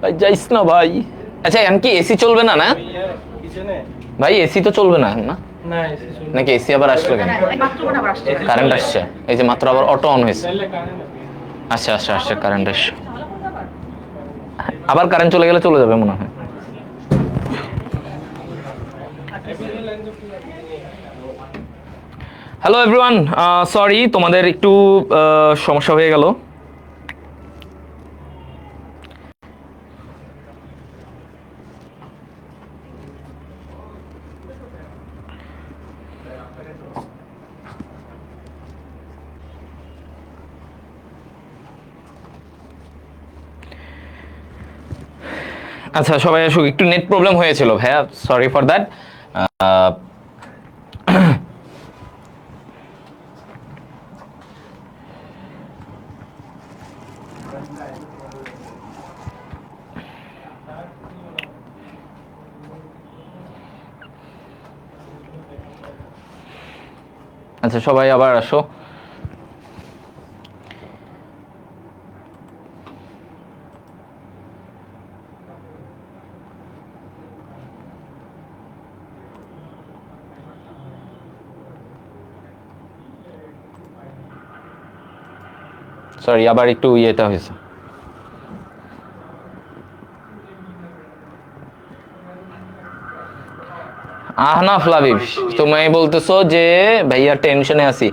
ভাই যাইস না ভাই। আচ্ছা এখন কি এসি চলবে না? না ভাই এসি তো চলবে না না নাকি? এসি আবার আসলো কেন? কারেন্ট আসছে, এই যে মাত্র আবার অটো অন হয়েছে। আচ্ছা আচ্ছা আচ্ছা, কারেন্ট আসছে, আবার কারেন্ট চলে গেলে চলে যাবে মনে হয়। হ্যালো এভরিওয়ান, সরি তোমাদের একটু সমস্যা হয়ে গেল। আচ্ছা সবাই আসুক, একটু নেট প্রবলেম হয়েছিল ভাইয়া, সরি ফর দ্যাট। আচ্ছা সবাই আবার আসো। সরি আবার একটু ইয়েটা হয়েছে। আহনাফ লাবিব, তুমি বলতেছো যে ভাইয়া টেনশনে আছি।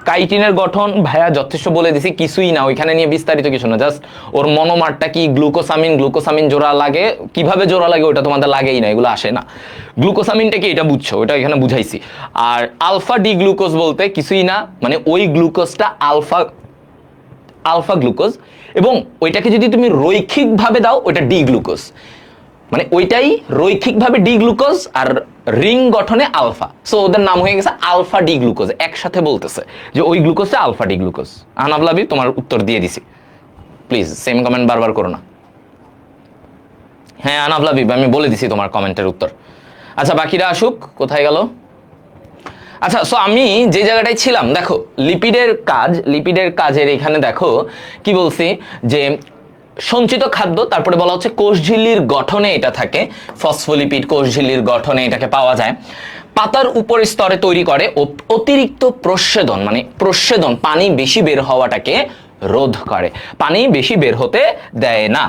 কাইটিনের গঠন ভাইয়া যথেষ্ট বলে দিছি, কিছুই না ওইখানে নিয়ে বিস্তারিত কিছু না, জাস্ট ওর মনোমারটা কি, গ্লুকোসামিন, গ্লুকোসামিন জোড়া লাগে, কিভাবে জোড়া লাগে ওটা তোমাদের লাগেই না, এগুলো আসে না। গ্লুকোসামিনটা কি এটা বুঝছো, ওটা এখানে বুঝাইছি। আর আলফা ডি গ্লুকোজ বলতে কিছুই না, মানে ওই গ্লুকোজটা আলফা আলফা গ্লুকোজ, এবং ওইটাকে যদি তুমি রৈখিকভাবে দাও ওইটা ডি গ্লুকোজ, মানে ওইটাই রৈখিকভাবে ডি গ্লুকোজ আর রিং গঠনে আলফা, সো ওদের নাম হয়ে গেছে আলফা ডি গ্লুকোজ। একসাথে বলতেছে যে ওই গ্লুকোজটা alpha D glucose. Ahnaf Labib তোমার উত্তর দিয়ে দিছি, প্লিজ সেম কমেন্ট বারবার করো না। হ্যাঁ আহনাফ লাবিব আমি বলে দিছি তোমার কমেন্টের উত্তর। আচ্ছা বাকিরা আসুক, কোথায় গেল? আচ্ছা সো আমি যে জায়গাটায় ছিলাম, দেখো লিপিডের কাজের এখানে দেখো কি বলছি, যে সঞ্চিত খাদ্য, তারপরে বলা হচ্ছে কোষঝিল্লির গঠনে এটা থাকে, ফসফোলিপিড কোষঝিল্লির গঠনে এটাকে পাওয়া যায়। পাতার উপরের স্তরে তৈরি করে অতিরিক্ত প্রস্বেদন, মানে প্রস্বেদন পানি বেশি বের হওয়াটাকে রোধ করে, পানি বেশি বের হতে দেয় না।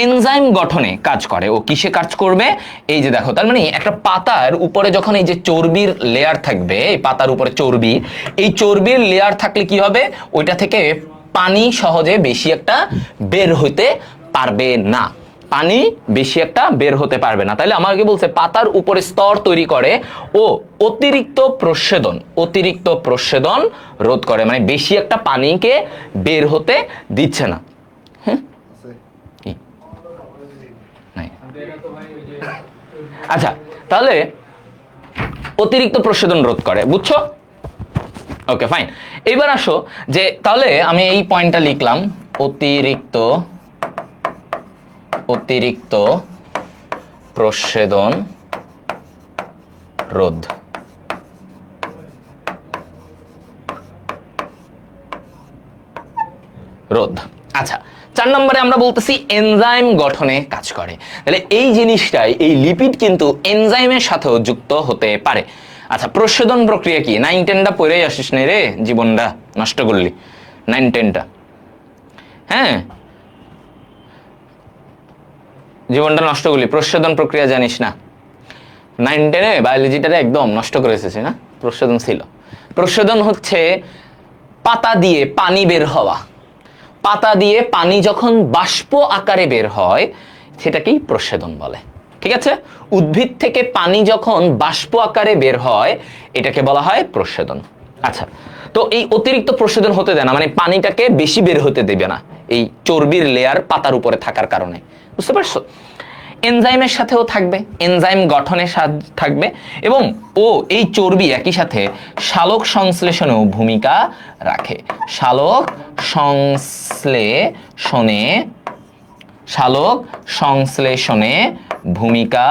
এনজাইম গঠনে কাজ করে। ও কিসে কাজ করবে? এই যে দেখো, তার মানে একটা পাতার উপরে যখন এই যে চর্বির লেয়ার থাকবে, এই পাতার উপরে চর্বি, এই চর্বির লেয়ার থাকলে কি হবে, ওইটা থেকে পানি সহজে বেশি একটা বের হতে পারবে না, পানি বেশি একটা বের হতে পারবে না। তাহলে আমাকে বলছে পাতার উপরে স্তর তৈরি করে ও অতিরিক্ত প্রস্বেদন রোধ করে, মানে বেশি একটা পানিকে বের হতে দিচ্ছে না। হ্যাঁ আচ্ছা তাহলে অতিরিক্ত প্রস্বেদন রোধ করে, বুঝছো? Okay fine. এবার আসো যে তাহলে আমি এই পয়েন্টটা লিখলাম, অতিরিক্ত প্রস্বেদন রোধ। আচ্ছা 4 নম্বরে আমরা বলতেছি এনজাইম গঠনে কাজ করে। তাহলে এই জিনিসটাই, এই লিপিড কিন্তু এনজাইমের সাথেও যুক্ত হতে পারে। আচ্ছা প্রস্বেদন প্রক্রিয়া কি? 9-10টা পড়েই আসিস না রে, জীবনটা নষ্ট করলি 9-10টা। হ্যাঁ জীবনটা নষ্ট করলি, প্রস্বেদন প্রক্রিয়া জানিস না। 9-10-এ বায়োলজিটারে একদম নষ্ট করে এসেছে না। প্রস্বেদন ছিল, প্রস্বেদন হচ্ছে পাতা দিয়ে পানি বের হওয়া, পাতা দিয়ে পানি যখন বাষ্প আকারে বের হয় সেটাকেই প্রস্বেদন বলে। ঠিক আছে, উদ্ভিদ থেকে পানি যখন বাষ্প আকারে বের হয় এটাকে বলা হয় প্রস্বেদন। আচ্ছা তো এই অতিরিক্ত প্রস্বেদন হতে দেয় না, মানে পানিটাকে বেশি বের হতে দেবে না, এই চর্বির লেয়ার পাতার উপরে থাকার কারণে, বুঝতে পারছো? এনজাইমের সাথেও থাকবে, এনজাইম গঠনের থাকবে, এবং ও এই চর্বি একই সাথে সালোক সংশ্লেষণেও ভূমিকা রাখে। সালোক সংশ্লেষণে ভূমিকা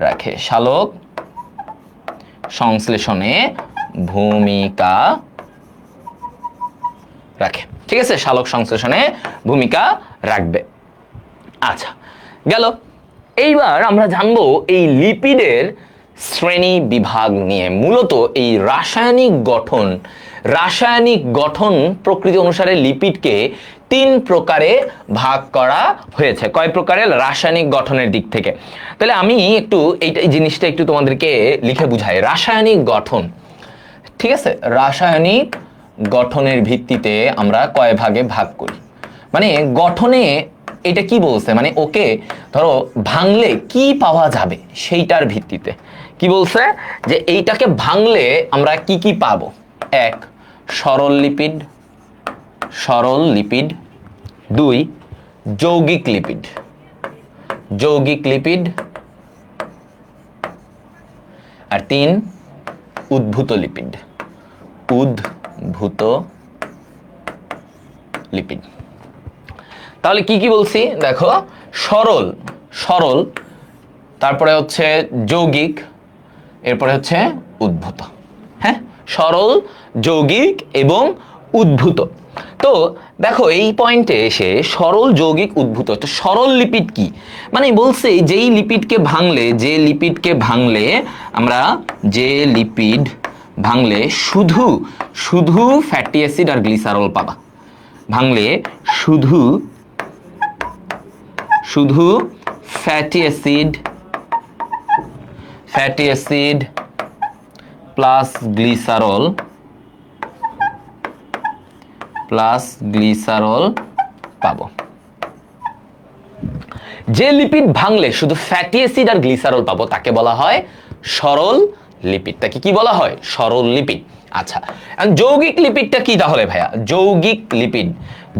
রাখে, সালোক সংশ্লেষণে ভূমিকা রাখে। ঠিক আছে, সালোক সংশ্লেষণে ভূমিকা রাখবে। আচ্ছা গেল। এইবার আমরা জানবো এই লিপিডের শ্রেণী বিভাগ নিয়ে। মূলত এই রাসায়নিক গঠন প্রকৃতি অনুসারে লিপিডকে 3 প্রকারে ভাগ করা হয়েছে। কয় প্রকারের? রাসায়নিক গঠনের দিক থেকে। তাহলে আমি একটু এই জিনিসটা একটু তোমাদেরকে লিখে বুঝাই। রাসায়নিক গঠন, ঠিক আছে, রাসায়নিক গঠনের ভিত্তিতে আমরা কয় ভাগে ভাগ করি, মানে গঠনে এটা কি বলছে, মানে ওকে ধরো ভাঙলে কি পাওয়া যাবে সেইটার ভিত্তিতে কি বলছে, যে এইটাকে ভাঙলে আমরা কি কি পাবো। 1 সরল লিপিড, 2 যৌগিক লিপিড, আর 3 উদ্ভূত লিপিড। তাহলে কি কি বলছি দেখো, সরল, তারপরে হচ্ছে যৌগিক, এরপরে হচ্ছে উদ্ভূত। হ্যাঁ, সরল, যৌগিক এবং উদ্ভূত। তো দেখো এই পয়েন্টে এসে সরল, যৌগিক, উদ্ভূত। তো সরল লিপিড কি, মানে বলছে যে লিপিড ভাঙলে শুধু ফ্যাটি অ্যাসিড আর গ্লিসারল পাবা। ভাঙলে শুধু ফ্যাটি অ্যাসিড প্লাস গ্লিসারল পাবো। যে লিপিড ভাঙলে শুধু ফ্যাটি অ্যাসিড আর গ্লিসারল পাবো তাকে বলা হয় সরল লিপিড। তাকে কি বলা হয়? সরল লিপিড। আচ্ছা, যৌগিক লিপিডটা কি তাহলে ভাইয়া?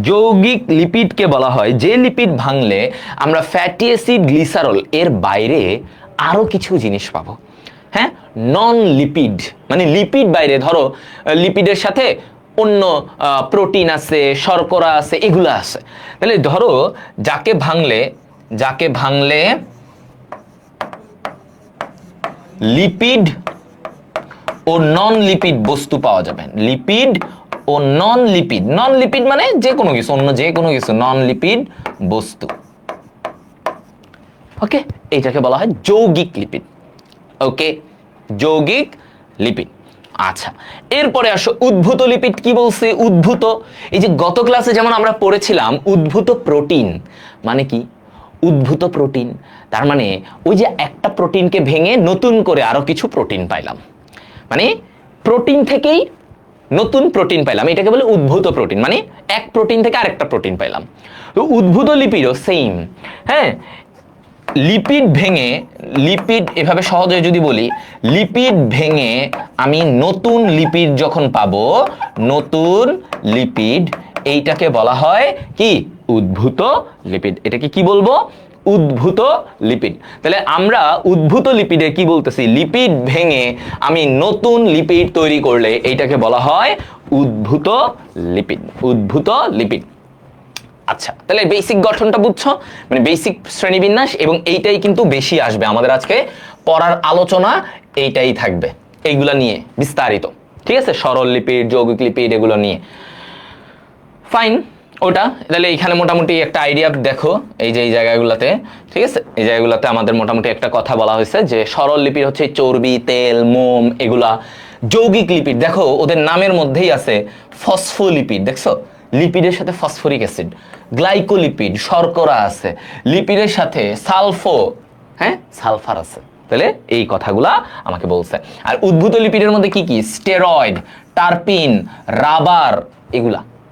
যৌগিক লিপিডকে বলা হয় যে লিপিড ভাঙলে আমরা ফ্যাটি অ্যাসিড, গ্লিসারল এর বাইরে আরো কিছু জিনিস পাবো। হ্যাঁ, নন লিপিড, মানে লিপিড বাইরে, ধরো লিপিডের সাথে অন্য প্রোটিন আছে, শর্করা আছে, এগুলো আছে। তাহলে ধরো যাকে ভাঙলে লিপিড ও নন লিপিড বস্তু পাওয়া যাবে। লিপিড ও নন লিপিড মানে যে কোনো কিছু, অন্য যে কোনো কিছু, নন লিপিড বস্তু। ওকে, এইটাকে বলা হয় যৌগিক লিপিড। ওকে, যৌগিক লিপিড। আচ্ছা, এরপরে আসো উদ্ভূত লিপিড। কি বলছে উদ্ভূত? এই যে গত ক্লাসে যেমন আমরা পড়েছিলাম উদ্ভূত প্রোটিন মানে কি? উদ্ভূত প্রোটিন তার মানে ওই যে একটা প্রোটিনকে ভেঙে নতুন করে আরো কিছু প্রোটিন পাইলাম, মানে প্রোটিন থেকেই নতুন প্রোটিন পাইলাম, এটাকে বলে উদ্ভূত প্রোটিন। মানে এক প্রোটিন থেকে আরেকটা প্রোটিন পাইলাম। তো উদ্ভূত লিপিডও সেম। হ্যাঁ, লিপিড এভাবে সহজে যদি বলি, লিপিড ভেঙে আমি নতুন লিপিড যখন পাবো, নতুন লিপিড, এইটাকে বলা হয় কি? উদ্ভূত লিপিড। এটাকে কি বলবো? উদ্ভূত লিপিড। তাহলে আমরা উদ্ভূত লিপিডে কি বলতেছি? লিপিড ভেঙে আমি নতুন লিপিড তৈরি করলে এইটাকে বলা হয় উদ্ভূত লিপিড। আচ্ছা, তাহলে বেসিক গঠনটা বুঝছো, মানে বেসিক শ্রেণীবিন্যাস, এবং এইটাই কিন্তু বেশি আসবে আমাদের আজকে পড়ার আলোচনা, এইটাই থাকবে এইগুলা নিয়ে বিস্তারিত। ঠিক আছে, সরল লিপিড, যৌগিক লিপিড, এগুলো নিয়ে ফাইন। ওটা তাহলে এখানে মোটামুটি একটা আইডিয়া দেখো, এই যে এই জায়গাগুলোতে, ঠিক আছে, এই জায়গাগুলোতে আমাদের মোটামুটি একটা কথা বলা হয়েছে যে সরল লিপিড হচ্ছে চর্বি, তেল, মোম, এগুলা। যৌগিক লিপিড দেখো ওদের নামের মধ্যেই আছে ফসফোলিপিড, দেখছো লিপিডের সাথে ফসফরিক অ্যাসিড, গ্লাইকোলিপিড শর্করা আছে, লিপিডের সাথে সালফার আছে। তাহলে এই কথাগুলা আমাকে বলছে। আর উদ্ভূত লিপিডের মধ্যে কি কি? স্টেরয়েড, টারপিন, রাবার,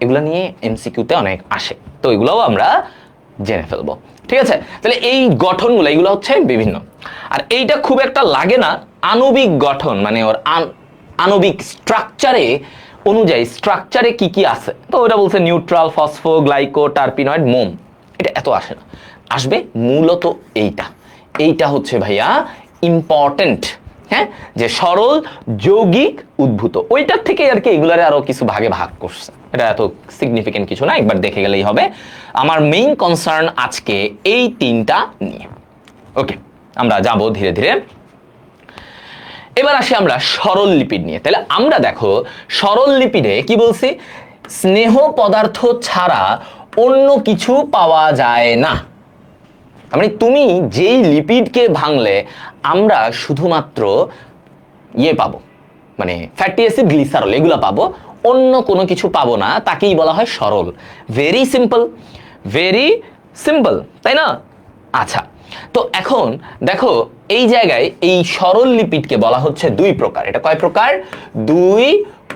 এগুলা নিয়ে এমসিকিউতে অনেক আসে, তো এগুলাও আমরা জেনে ফেলবো। ঠিক আছে, তাহলে এই গঠনগুলো এগুলো হচ্ছে বিভিন্ন। আর এইটা খুব একটা লাগে না, আণবিক গঠন মানে ওর আণবিক স্ট্রাকচারে অনুযায়ী স্ট্রাকচারে কি কি আছে, তো ওটা বলছে নিউট্রাল, ফসফো, গ্লাইকো, টারপিনয়েড, মোম। এটা এত আসে না, আসবে মূলত এইটা হচ্ছে ভাইয়া ইম্পর্টেন্ট। হ্যাঁ, যে সরল, যৌগিক, উদ্ভূত, ওইটার থেকে আর কি এগুলারে আরো কিছু ভাগে ভাগ করছে। এটা এত সিগনিফিকেন্ট কিছু না, একবার দেখে গেলেই হবে। আমার মেইন কনসার্ন আজকে এই তিনটা নিয়ে। ওকে, আমরা যাব ধীরে ধীরে। এবার আসি আমরা সরল লিপিড নিয়ে। তাহলে আমরা দেখো সরল লিপিডে কি বলছি? স্নেহ পদার্থ ছাড়া অন্য কিছু পাওয়া যায় না। মানে তুমি যেই লিপিডকে ভাঙলে আমরা শুধুমাত্র পাবো, মানে ফ্যাটি অ্যাসিড, গ্লিসারল এগুলো পাবো, অন্য কোনো কিছু পাবো না, তাকেই বলা হয় সরল। ভেরি সিম্পল, ভেরি সিম্পল, তাই না? আচ্ছা, তো এখন দেখো এই জায়গায় এই সরল লিপিডকে বলা হচ্ছে দুই প্রকার। এটা কয় প্রকার? দুই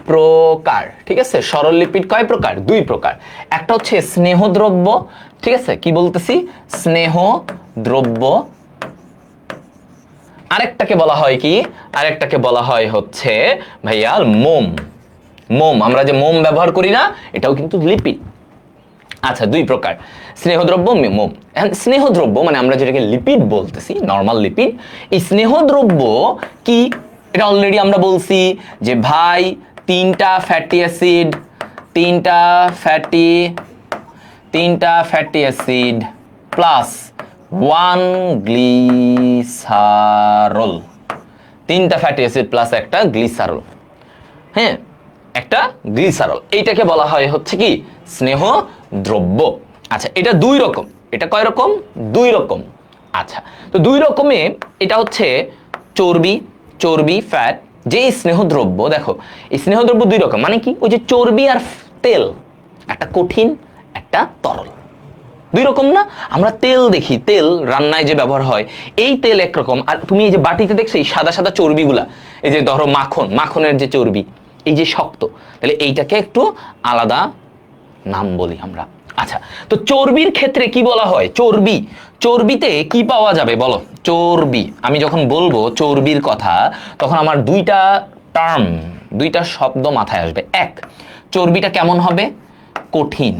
প্রকার, ঠিক আছে? সরল লিপিড কয় প্রকার? দুই প্রকার। একটা হচ্ছে স্নেহদ্রব্য, ঠিক আছে? কি বলতেছি? স্নেহদ্রব্য। আরেকটাকে বলা হয় কি? আরেকটাকে বলা হয় হচ্ছে ভাইয়া মোম। মোম, আমরা যে মোম ব্যবহার করি না, এটাও কিন্তু লিপিড। আচ্ছা, দুই প্রকার, স্নেহদ্রব্য, মোম। স্নেহদ্রব্য মানে আমরা যেটাকে লিপিড বলতেছি, নরমাল লিপিড, এই স্নেহদ্রব্য কি? এটা অলরেডি আমরা বলছি যে ভাই তিনটা ফ্যাটি অ্যাসিড, তিনটা ফ্যাটি অ্যাসিড প্লাস 1 গ্লিসারল, তিনটা ফ্যাটি অ্যাসিড প্লাস একটা গ্লিসারল, হ্যাঁ, একটা গ্লিসারল, এইটাকে বলা হয় হচ্ছে কি? স্নেহ দ্রব্য। আচ্ছা, এটা দুই রকম। এটা কয় রকম? দুই রকম। আচ্ছা, তো দুই রকমে এটা হচ্ছে চর্বি, চর্বি ফ্যাট, যে স্নেহদ্রব্য। দেখো এই স্নেহদ্রব্য দুই রকম, মানে কি? ওই যে চর্বি আর তেল, একটা কঠিন একটা তরল, দুই রকম না? আমরা তেল দেখি, তেল রান্নায় যে ব্যবহার হয়, এই তেল একরকম, আর তুমি এই যে বাটিতে দেখছো এই সাদা সাদা চর্বিগুলা, এই যে ধরো মাখন, মাখনের যে চর্বি, এই যে শক্ত, তাহলে এইটাকে একটু আলাদা নাম বলি আমরা। আচ্ছা, তো চর্বির ক্ষেত্রে কি বলা হয়? চর্বি, চর্বিতে কি পাওয়া যাবে বলো? চর্বি, আমি যখন বলবো চর্বির কথা, তখন আমার দুইটা টার্ম, দুইটা শব্দ মাথায় আসবে। এক, চর্বিটা কেমন হবে? কঠিন,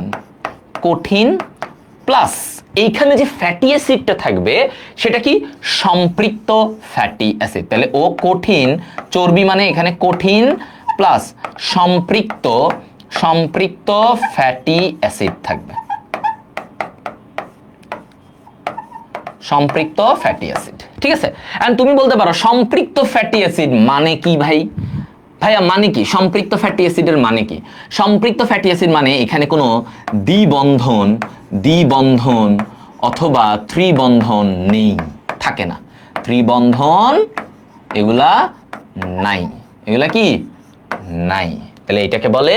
কঠিন প্লাস এইখানে যে ফ্যাটি অ্যাসিডটা থাকবে সেটা কি? সম্পৃক্ত ফ্যাটি অ্যাসিড। তাহলে ও কঠিন, চর্বি মানে এখানে কঠিন প্লাস সম্পৃক্ত, সম্পৃক্ত ফ্যাটি অ্যাসিড থাকবে, সম্পৃক্ত ফ্যাটি অ্যাসিড, ঠিক আছে? এন্ড তুমি বলতে পারো সম্পৃক্ত ফ্যাটি অ্যাসিড মানে কি ভাই? ভাইয়া মানে কি সম্পৃক্ত ফ্যাটি অ্যাসিডের মানে কি? সম্পৃক্ত ফ্যাটি অ্যাসিড মানে এখানে কোনো দ্বিবন্ধন, দ্বিবন্ধন অথবা ত্রিবন্ধন নেই, থাকে না, ত্রিবন্ধন এগুলা নাই, এগুলা কি নাই। তাহলে এটাকে বলে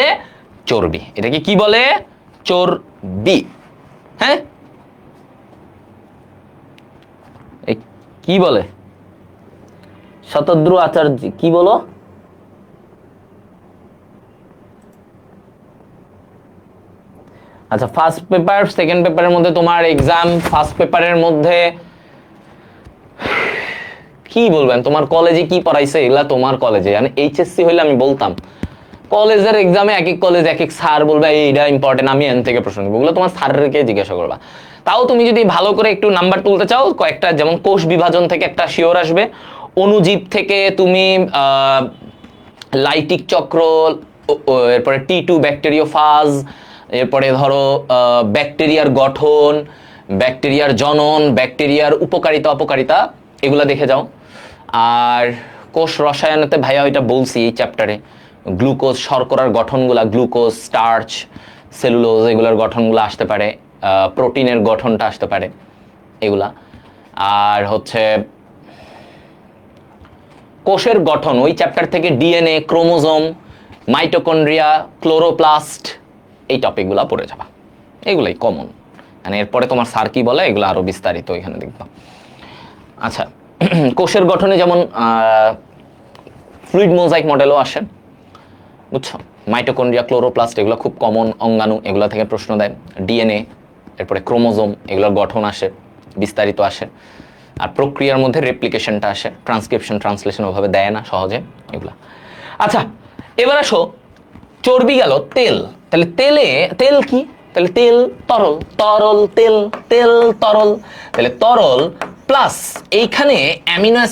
চর্বি। এটাকে কি বলে? চর্বি। হ্যাঁ, কি বলে শতদ্রু আচার্য? কি বলো? আচ্ছা, ফার্স্ট পেপার সেকেন্ড পেপারের মধ্যে তোমার এক্সাম, ফার্স্ট পেপারের মধ্যে কি বলবেন? তোমার কলেজে কি পড়াইছে এগুলা তোমার কলেজে, মানে এইচএসসি হইলে আমি বলতাম, কলেজের এক্সামে এক এক কলেজ এক এক স্যার বলবে এইটা ইম্পর্টেন্ট, আমি এন থেকে প্রশ্ন নেবো, ওগুলো তোমার স্যারকে জিজ্ঞাসা করবা। তাও তুমি যদি ভালো করে একটু নাম্বার তুলতে চাও, কয়েকটা যেমন কোষ বিভাজন থেকে একটা শিওর আসবে, অণুজীব থেকে তুমি লাইটিক চক্র, এরপরে T2 ব্যাকটেরিওফাজ, এরপরে ধরো ব্যাকটেরিয়ার গঠন, ব্যাকটেরিয়ার জনন, ব্যাকটেরিয়ার উপকারিতা অপকারিতা, এগুলা দেখে যাও। আর কোষ রসায়নতে ভাইয়া ওইটা বলছি এই চ্যাপ্টারে, গ্লুকোজ শর্করার গঠনগুলা, গ্লুকোজ, স্টার্চ, সেলুলোজ, এগুলোর গঠনগুলো আসতে পারে, প্রোটিনের গঠনটা আসতে পারে এগুলা। আর হচ্ছে কোষের গঠন, ওই চ্যাপ্টার থেকে ডিএনএ, ক্রোমোজোম, মাইটোকন্ড্রিয়া, ক্লোরোপ্লাস্ট, এই টপিকগুলো পড়ে যাবা, এগুলাই কমন। মানে এরপরে তোমার স্যার কি বলে এগুলো আরো বিস্তারিত এখানে দেখবা। আচ্ছা, কোষের গঠনে যেমন ফ্লুইড মোজাইক মডেলও আসে, বুঝছো? মাইটোকন্ড্রিয়া, ক্লোরোপ্লাস্ট এগুলো খুব কমন অঙ্গাণু, এগুলো থেকে প্রশ্ন দেয়। ডিএনএ, এরপরে ক্রোমোজোম, এগুলোর গঠন আসে, বিস্তারিত আসে। আর প্রক্রিয়ার মধ্যে রেপ্লিকেশনটা আসে, ট্রান্সক্রিপশন ট্রান্সলেশন ওভাবে দেয় না সহজে এগুলা। আচ্ছা, এবার আসো, চর্বি গেল, তেল। তাহলে তেলে, তেল কি? তাহলে তেল তরল, তরল তেল, তেল তরল, তাহলে তরল প্লাস এইখানে অ্যামিনো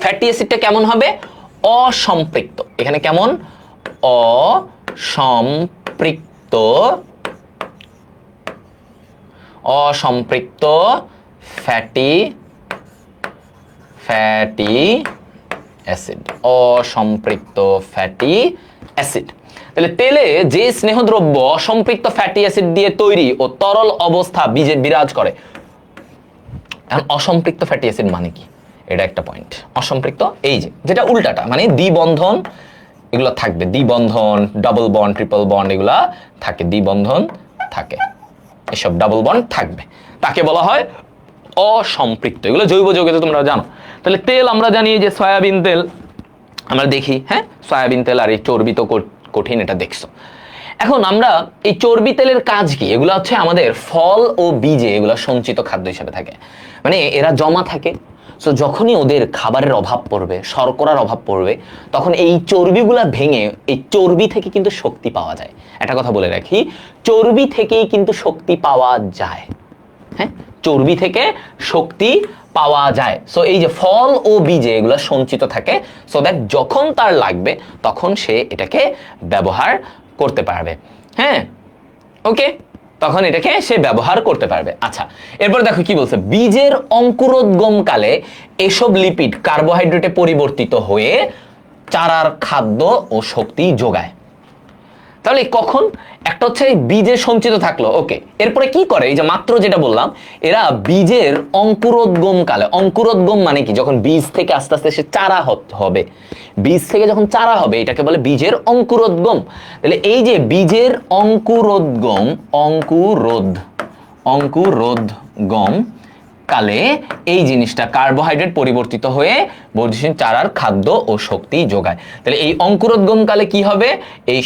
ফ্যাটি অ্যাসিডটা কেমন হবে? অসম্পৃক্ত। এখানে কেমন? অসম্পৃক্ত, অসম্পৃক্ত ফ্যাটি অ্যাসিড, অসম্পৃক্ত ফ্যাটি অ্যাসিড। তাহলে তেলে যে স্নেহদ্রব্য অসম্পৃক্ত ফ্যাটি অ্যাসিড দিয়ে তৈরি ও তরল অবস্থা বিরাজ করে, এখন অসম্পৃক্ত ফ্যাটি অ্যাসিড মানে কি, এটা একটা পয়েন্ট। অসম্পৃক্ত এই যে যেটা উল্টাটা, মানে দ্বিবন্ধন এগুলো থাকবে, দ্বিবন্ধন, ডাবল বন্ড, ট্রিপল বন্ড এগুলা থাকে, দ্বিবন্ধন থাকে, এসব ডাবল বন্ড থাকবে, তাকে বলা হয় অসম্পৃক্ত। এগুলো জৈব যৌগে তো তোমরা জানো। তাহলে তেল আমরা জানি যে সয়াবিন তেল আমরা দেখি, হ্যাঁ সয়াবিন তেল, আর এই চর্বি তো কঠিন, এটা দেখছো। এখন আমরা এই চর্বি তেলের কাজ কি, এগুলো হচ্ছে আমাদের ফল ও বীজে এগুলো সঞ্চিত খাদ্য হিসেবে থাকে, মানে এরা জমা থাকে। সো যখনই ওদের খাবারের অভাব পড়বে, শর্করার অভাব পড়বে, তখন এই চর্বিগুলা ভেঙে এই চর্বি থেকে কিন্তু শক্তি পাওয়া যায়। একটা কথা বলে রাখি, চর্বি থেকেই কিন্তু শক্তি পাওয়া যায়, হ্যাঁ চর্বি থেকে শক্তি পাওয়া যায়। সো এই যে ফল ও বীজে এগুলো সঞ্চিত থাকে, সো দ্যাট যখন তার লাগবে তখন সে এটাকে ব্যবহার করতে পারবে, হ্যাঁ ওকে, তখন এটাকে সে ব্যবহার করতে পারবে। আচ্ছা, এরপর দেখো কি বলছে, বীজের অঙ্কুরোদ্গম কালে এসব লিপিড কার্বোহাইড্রেটে পরিবর্তিত হয়ে চারার খাদ্য ও শক্তি যোগায়। তাহলে কখন, একটা হচ্ছে বীজে সঞ্চিত থাকলো, ওকে, এরপরে কি করে, এই যে মাত্র যেটা বললাম, এরা বীজের অঙ্কুরোদ্গম কালে, অঙ্কুরোদ্গম মানে কি, যখন বীজ থেকে আস্তে আস্তে সে চারা হবে, বীজ থেকে যখন চারা হবে এটাকে বলে বীজের অঙ্কুরোদ্গম। তাহলে এই যে বীজের অঙ্কুরোদ্গম, অঙ্কুরোদ্গম কালে এই জিনিসটা কার্বোহাইড্রেট পরিবর্তিত হয়ে বর্ধিষ্ণু চারার খাদ্য ও শক্তি যোগায়। তাহলে এই অঙ্কুরোদ্গম কালে কি হবে, এই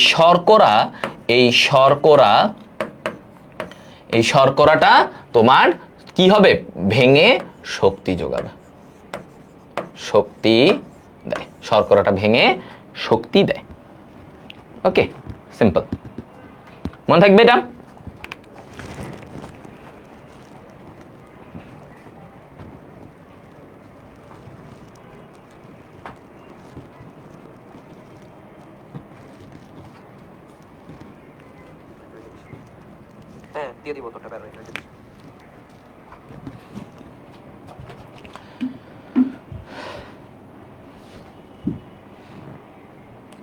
শর্করাটা তোমার কি হবে, ভেঙে শক্তি যোগাবে, শক্তি দেয়, শর্করাটা ভেঙে শক্তি দেয়। ওকে, সিম্পল, মনে থাকবে এটা। হ্যাঁ দিয়ে দিব তোটা, বেরোয়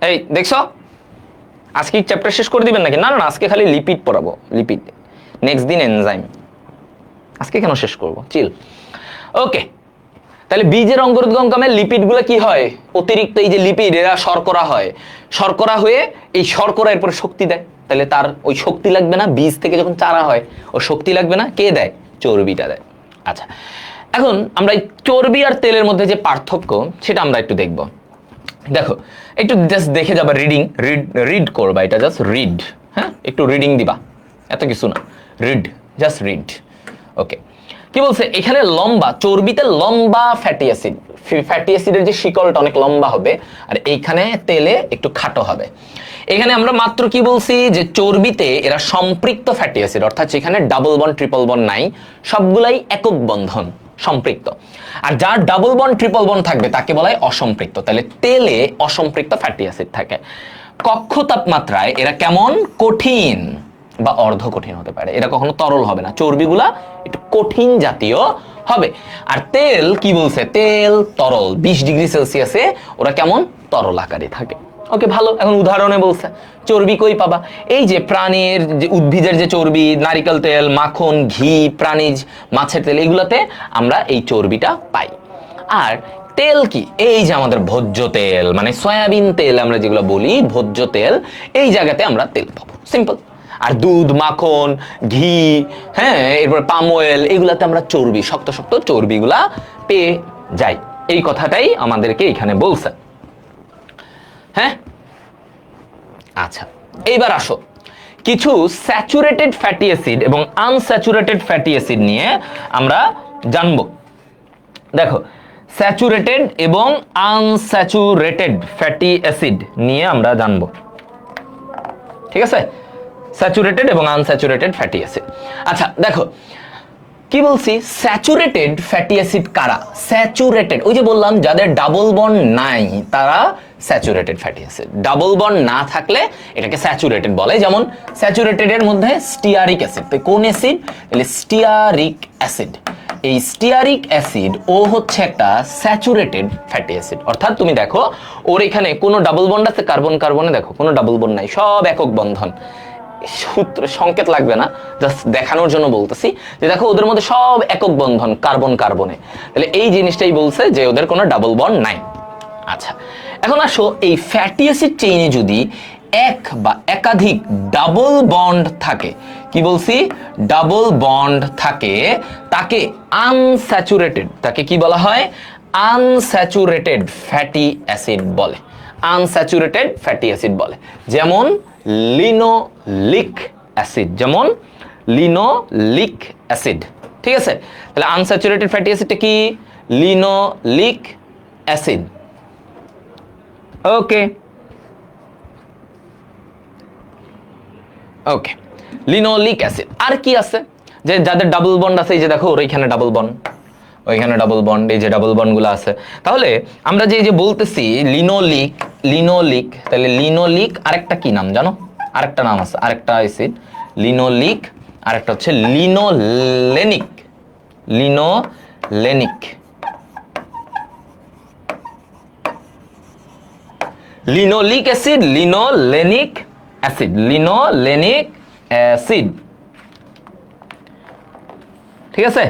এই দেখছো, আজকে চ্যাপ্টার শেষ করে দিবেন নাকি? না না, আজকে খালি লিপিড পড়াবো, লিপিড, নেক্সট দিন এনজাইম, আজকে কেন শেষ করব, চিল। ওকে, তাহলে বীজের অঙ্কুরোদ্গম কালে লিপিডগুলো কি হয়, অতিরিক্ত এই যে লিপিড এরা শর্করা হয়, শর্করা হয়ে এই শর্করা এরপরে শক্তি দেয়। তাহলে তার ওই শক্তি লাগবে না, বীজ থেকে যখন চারা হয় ও শক্তি লাগবে না, কে দেয়, চর্বিটা দেয়। আচ্ছা, এখন আমরা এই চর্বি আর তেলের মধ্যে যে পার্থক্য সেটা আমরা একটু দেখব। দেখো, একটু জাস্ট দেখে যাবা, রিড করবা, এটা জাস্ট রিড, হ্যাঁ একটু রিডিং দিবা, এত কিছু না, জাস্ট রিড। ওকে, কি বলছে এখানে, লম্বা চর্বিতে লম্বা ফ্যাটি অ্যাসিড, ফ্যাটি অ্যাসিডের যে শিকলটা অনেক লম্বা হবে, আর এইখানে তেলে একটু খাটো হবে। এখানে আমরা মাত্র কি বলছি, যে চর্বিতে এরা সম্পৃক্ত ফ্যাটি অ্যাসিড, অর্থাৎ সেখানে ডাবল বন্ড ট্রিপল বন্ড নাই, সবগুলাই একক বন্ধন সম্পৃক্ত। আর যার ডাবল বন্ড ট্রিপল বন্ড থাকবে তাকে বলা হয় অসম্পৃক্ত। তাহলে তেলে অসম্পৃক্ত ফ্যাটি অ্যাসিড থাকে। কক্ষ তাপমাত্রায় এরা কেমন, কঠিন বা অর্ধ কঠিন হতে পারে, এরা কখনো তরল হবে না, চর্বিগুলা একটু কঠিন জাতীয় হবে। আর তেল কি বলছে, তেল তরল, 20 ডিগ্রি সেলসিয়াসে ওরা কেমন, তরল আকারে থাকে। ওকে, ভালো। এখন উদাহরণে বলছে চর্বি কই পাবা, এই যে প্রাণীর যে উদ্ভিদের যে চর্বি, নারিকেল তেল, মাখন, ঘি, প্রাণীজ মাছের তেল, এগুলোতে আমরা এই চর্বিটা পাই। আর তেল কি, এই যে আমাদের ভোজ্য তেল, মানে সয়াবিন তেল আমরা যেগুলো বলি ভোজ্য তেল, এই জায়গাতে আমরা তেল পাবো, সিম্পল। আর দুধ, মাখন, ঘি, হ্যাঁ এরপর পাম অয়েল, এগুলাতে আমরা চর্বি, শক্ত শক্ত চর্বিগুলা পেয়ে যাই। এই কথাটাই আমাদেরকে এখানে বলছে, হ্যাঁ। আচ্ছা, এইবার আসো কিছু স্যাচুরেটেড ফ্যাটি অ্যাসিড এবং আনস্যাচুরেটেড ফ্যাটি অ্যাসিড নিয়ে আমরা জানবো। দেখো, স্যাচুরেটেড এবং আনস্যাচুরেটেড ফ্যাটি অ্যাসিড নিয়ে আমরা জানবো, ঠিক আছে, স্যাচুরেটেড এবং আনস্যাচুরেটেড ফ্যাটি অ্যাসিড। আচ্ছা দেখো কি বলছি, স্যাচুরেটেড ফ্যাটি অ্যাসিড কারা, স্যাচুরেটেড, ওই যে বললাম যাদের ডাবল বন্ড নাই তারা saturated fatty acid, double bond না থাকলে এটাকে স্যাচুরেটেড বলে। যেমন স্যাচুরেটেড এর মধ্যে স্টিয়ারিক অ্যাসিড, তো কোন অ্যাসিড, স্টিয়ারিক অ্যাসিড। এই স্টিয়ারিক অ্যাসিড ও হচ্ছে একটা স্যাচুরেটেড ফ্যাটি অ্যাসিড, অর্থাৎ তুমি দেখো ওর এখানে কোনো ডাবল বন্ড আছে, কার্বন কার্বনে দেখো কোনো ডাবল বন্ড নাই, সব একক বন্ধন। সূত্র সংকেত লাগবে না, জাস্ট দেখানোর জন্য বলতেছি যে দেখো ওদের মধ্যে সব একক বন্ধন, কার্বন কার্বনে, তাহলে এই জিনিসটাই বলছে যে ওদের কোনো ডাবল বন্ড নাই। আচ্ছা, এখন আসো এই ফ্যাটি অ্যাসিড চেইনে যদি এক বা একাধিক ডাবল বন্ড থাকে, কি বলছি, ডাবল বন্ড থাকে, তাকে আনস্যাচুরেটেড, তাকে কি বলা হয়, আনস্যাচুরেটেড ফ্যাটি অ্যাসিড বলে, আনস্যাচুরেটেড ফ্যাটি অ্যাসিড বলে। যেমন লিনোলিক অ্যাসিড, যেমন লিনোলিক অ্যাসিড, ঠিক আছে। তাহলে আনস্যাচুরেটেড ফ্যাটি অ্যাসিডটা কি, লিনোলিক অ্যাসিড। ওকে ওকে, লিনোলিক অ্যাসিড। আর কি আছে, যে যাদের ডাবল বন্ড আছে, এই যে দেখো ওইখানে ডাবল বন্ড, ওইখানে ডাবল বন্ড, এই যে ডাবল বন্ডগুলো আছে। তাহলে আমরা যে বলতেছি লিনোলিক, লিনোলিক, তাহলে লিনোলিক আরেকটা কি নাম জানো, আরেকটা নাম আছে, আরেকটা অ্যাসিড লিনোলিক, আরেকটা হচ্ছে linolenic, linolenic, linoleic acid, linolenic acid, linolenic acid, ঠিক আছে।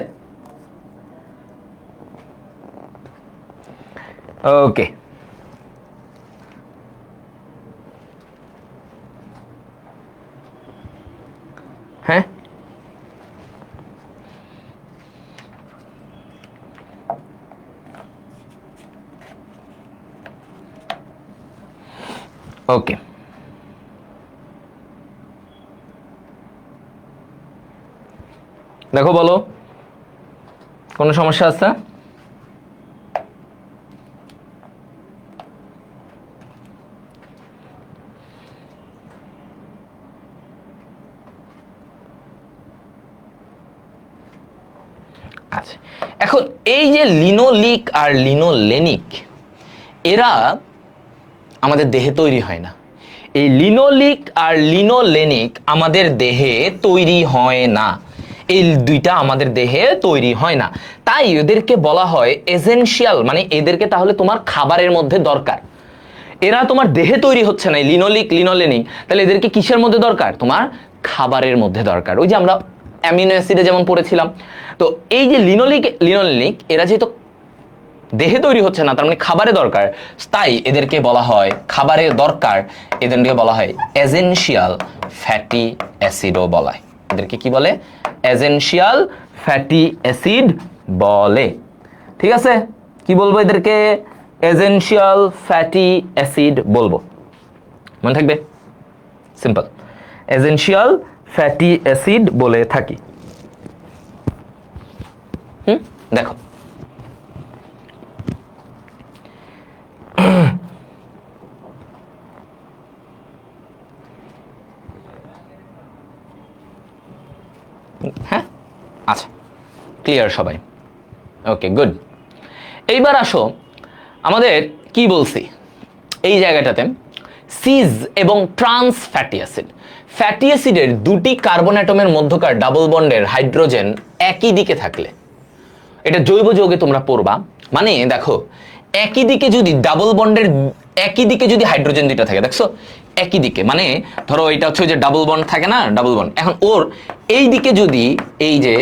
ওকে, হ্যাঁ, ওকে, দেখো বলো কোনো সমস্যা আছে? আচ্ছা, এখন এই যে লিনোলিক আর লিনোলেনিক, এরা আমাদের দেহে তৈরি হয় না। এই লিনোলিক আর লিনোলেনিক আমাদের দেহে তৈরি হয় না, এই দুইটা আমাদের দেহে তৈরি হয় না, তাই এদেরকে বলা হয় এসেনশিয়াল, মানে এদেরকে তাহলে তোমার খাবারের মধ্যে দরকার। এরা তোমার দেহে তৈরি হচ্ছে না, লিনোলিক লিনোলেনিক, তাহলে এদেরকে কিসের মধ্যে দরকার, তোমার খাবারের মধ্যে দরকার। ওই যে আমরা অ্যামিনো অ্যাসিডে যেমন পড়েছিলাম, তো এই যে লিনোলিক লিনোলেনিক এরা যেহেতু দেহে তৈরি হচ্ছে না, তার মানে খাবারে দরকার, তাই এদেরকে বলা হয় খাবারের দরকার, এদেরকে বলা হয় এসেনশিয়াল ফ্যাটি অ্যাসিডও বলা হয়। এদেরকে কি বলে, এসেনশিয়াল ফ্যাটি অ্যাসিড বলে, ঠিক আছে। কি বলবো এদেরকে, এসেনশিয়াল ফ্যাটি অ্যাসিড বলবো, মনে থাকবে, সিম্পল, এসেনশিয়াল ফ্যাটি অ্যাসিড বলে থাকি। দেখো হ্যাঁ, আচ্ছা, ক্লিয়ার সবাই, ওকে গুড। এইবার আসো আমাদের কি বলছি এই জায়গাটাতে, সিজ এবং ট্রান্স ফ্যাটি অ্যাসিড। ফ্যাটি অ্যাসিডের দুটি কার্বন অ্যাটমের মধ্যকার ডাবল বন্ডের হাইড্রোজেন একই দিকে থাকলে, এটা জৈব যৌগে তোমরা পড়বা, মানে দেখো একই দিকে যদি ডাবল বন্ডের একই দিকে যদি হাইড্রোজেন দুইটা থাকে, দেখছো একই দিকে, মানে ধরো এটা হচ্ছে যে ডাবল বন্ড থাকে না, ডাবল বন্ড, এখন ওর এই দিকে যদি, এই যে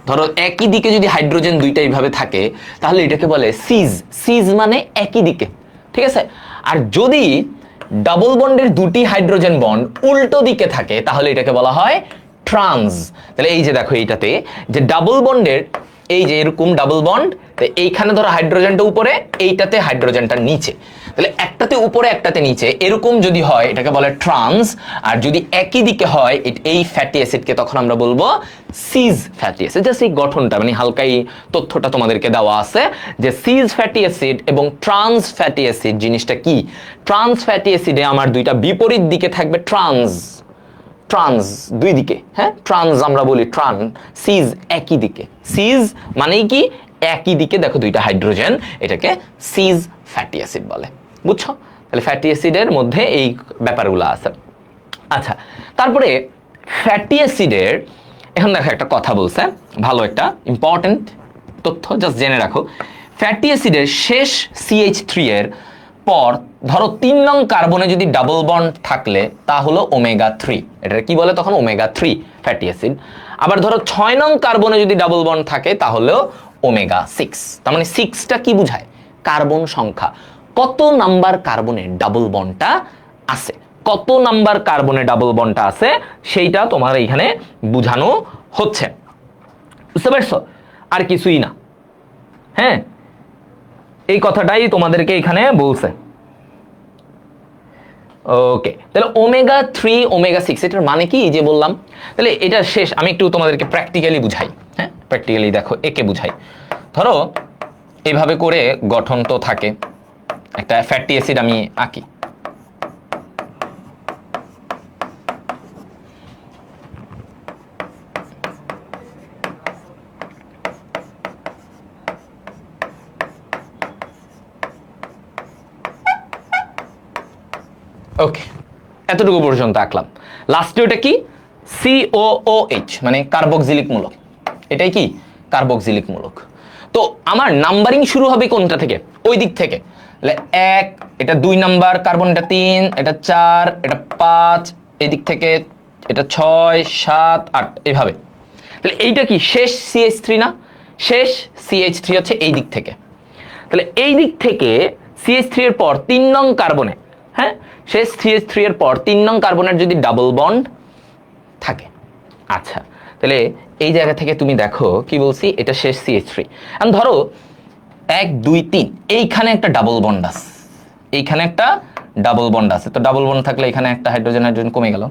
ধরো একই দিকে যদি হাইড্রোজেন দুইটা এইভাবে থাকে, তাহলে এটাকে বলে সিজ, সিজ মানে একই দিকে, ঠিক আছে। আর যদি ডাবল বন্ডের দুটি হাইড্রোজেন বন্ড উল্টো দিকে থাকে, তাহলে এটাকে বলা হয় ট্রান্স। তাহলে এই যে দেখো এইটাতে যে ডাবল বন্ডের এই যে এরকম ডাবল বন্ড, এইখানে ধরো হাইড্রোজেনটা উপরে, এইটাতে হাইড্রোজেনটা নিচে, তাহলে একটাতে উপরে একটাতে নিচে এরকম যদি হয় এটাকে বলে ট্রান্স। আর যদি একই দিকে হয় এই ফ্যাটি অ্যাসিডকে তখন আমরা বলবো সিজ ফ্যাটি অ্যাসিড। জাস্ট এই গঠনটা মানে হালকা এই তথ্যটা তোমাদেরকে দেওয়া আছে যে সিজ ফ্যাটি অ্যাসিড এবং ট্রান্স ফ্যাটি অ্যাসিড জিনিসটা কি। ট্রান্স ফ্যাটি অ্যাসিডে আমার দুইটা বিপরীত দিকে থাকবে ট্রান্স, ট্রান্স দুই দিকে, হ্যাঁ ট্রান্স আমরা বলি ট্রান, সিজ একই দিকে, সিজ মানেই কি একই দিকে, দেখো দুইটা হাইড্রোজেন, এটাকে সিজ ফ্যাটি অ্যাসিড বলে, বুঝছো। তাহলে ফ্যাটি অ্যাসিডের মধ্যে এই ব্যাপারগুলো আছে। আচ্ছা, তারপরে ফ্যাটি অ্যাসিডের এখন দেখো একটা কথা বলছে, ভালো একটা ইম্পর্টেন্ট তথ্য, জাস্ট জেনে রাখো। ফ্যাটি অ্যাসিডের শেষ CH3 এর পর ধরো 3 নং কার্বনে যদি ডাবল বন্ড থাকলে তা হলো ওমেগা 3, এটা কি বলে তখন ওমেগা 3 ফ্যাটি অ্যাসিড। আবার ধরো 6 নং কার্বনে যদি ডাবল বন্ড থাকে তাহলেও ওমেগা 6। তার মানে 6টা কি বোঝায়? কার্বন সংখ্যা, কত নাম্বার কার্বনে ডাবল বন্ডটা আছে, কত নাম্বার কার্বনে ডাবল বন্ডটা আছে সেইটা তোমার এইখানে বোঝানো হচ্ছে, বুঝতে পারছো? আর কিছুই না। হ্যাঁ, এই কথাটাই তোমাদেরকে এখানে বলছে। ওকে, তাহলে ওমেগা 3 ওমেগা 6 এটার মানে কি যে বললাম। তাহলে এটা শেষ, আমি একটু তোমাদেরকে প্র্যাকটিক্যালি বুঝাই। হ্যাঁ, প্র্যাকটিক্যালি দেখো, একে বুঝাই। ধরো এইভাবে করে গঠন তো থাকে, একটা ফ্যাটি অ্যাসিড আমি আঁকি। ওকে, এতটুকু পর্যন্ত আঁকলাম। লাস্টে ওটা কি? COOH, মানে কার্বক্সিলিক মূলক। এটাই কি? কার্বক্সিলিক মূলক। তো আমার নাম্বারিং শুরু হবে কোনটা থেকে? ওই দিক থেকে। তাহলে 1, এটা 2 নাম্বার কার্বন, এটা 3, এটা 4, এটা 5, এই দিক থেকে এটা 6, 7, 8, এইভাবে। তাহলে এইটা কি শেষ CH3 না? শেষ CH3 হচ্ছে এই দিক থেকে। তাহলে এই দিক থেকে CH3 এর পর 3 নং কার্বনে, হ্যাঁ, শেষ CH3 এর পর 3 নং কার্বনের যদি ডাবল বন্ড থাকে, আচ্ছা, তাহলে এই জায়গা থেকে তুমি দেখো কি বলছি, এটা শেষ CH3। এখন ধরো 1, 2, 3 এইখানে একটা ডাবল বন্ড আছে, এইখানে একটা ডাবল বন্ড আছে। তো ডাবল বন্ড থাকলে এখানে একটা হাইড্রোজেন হাইড্রোজেন কমে গেল।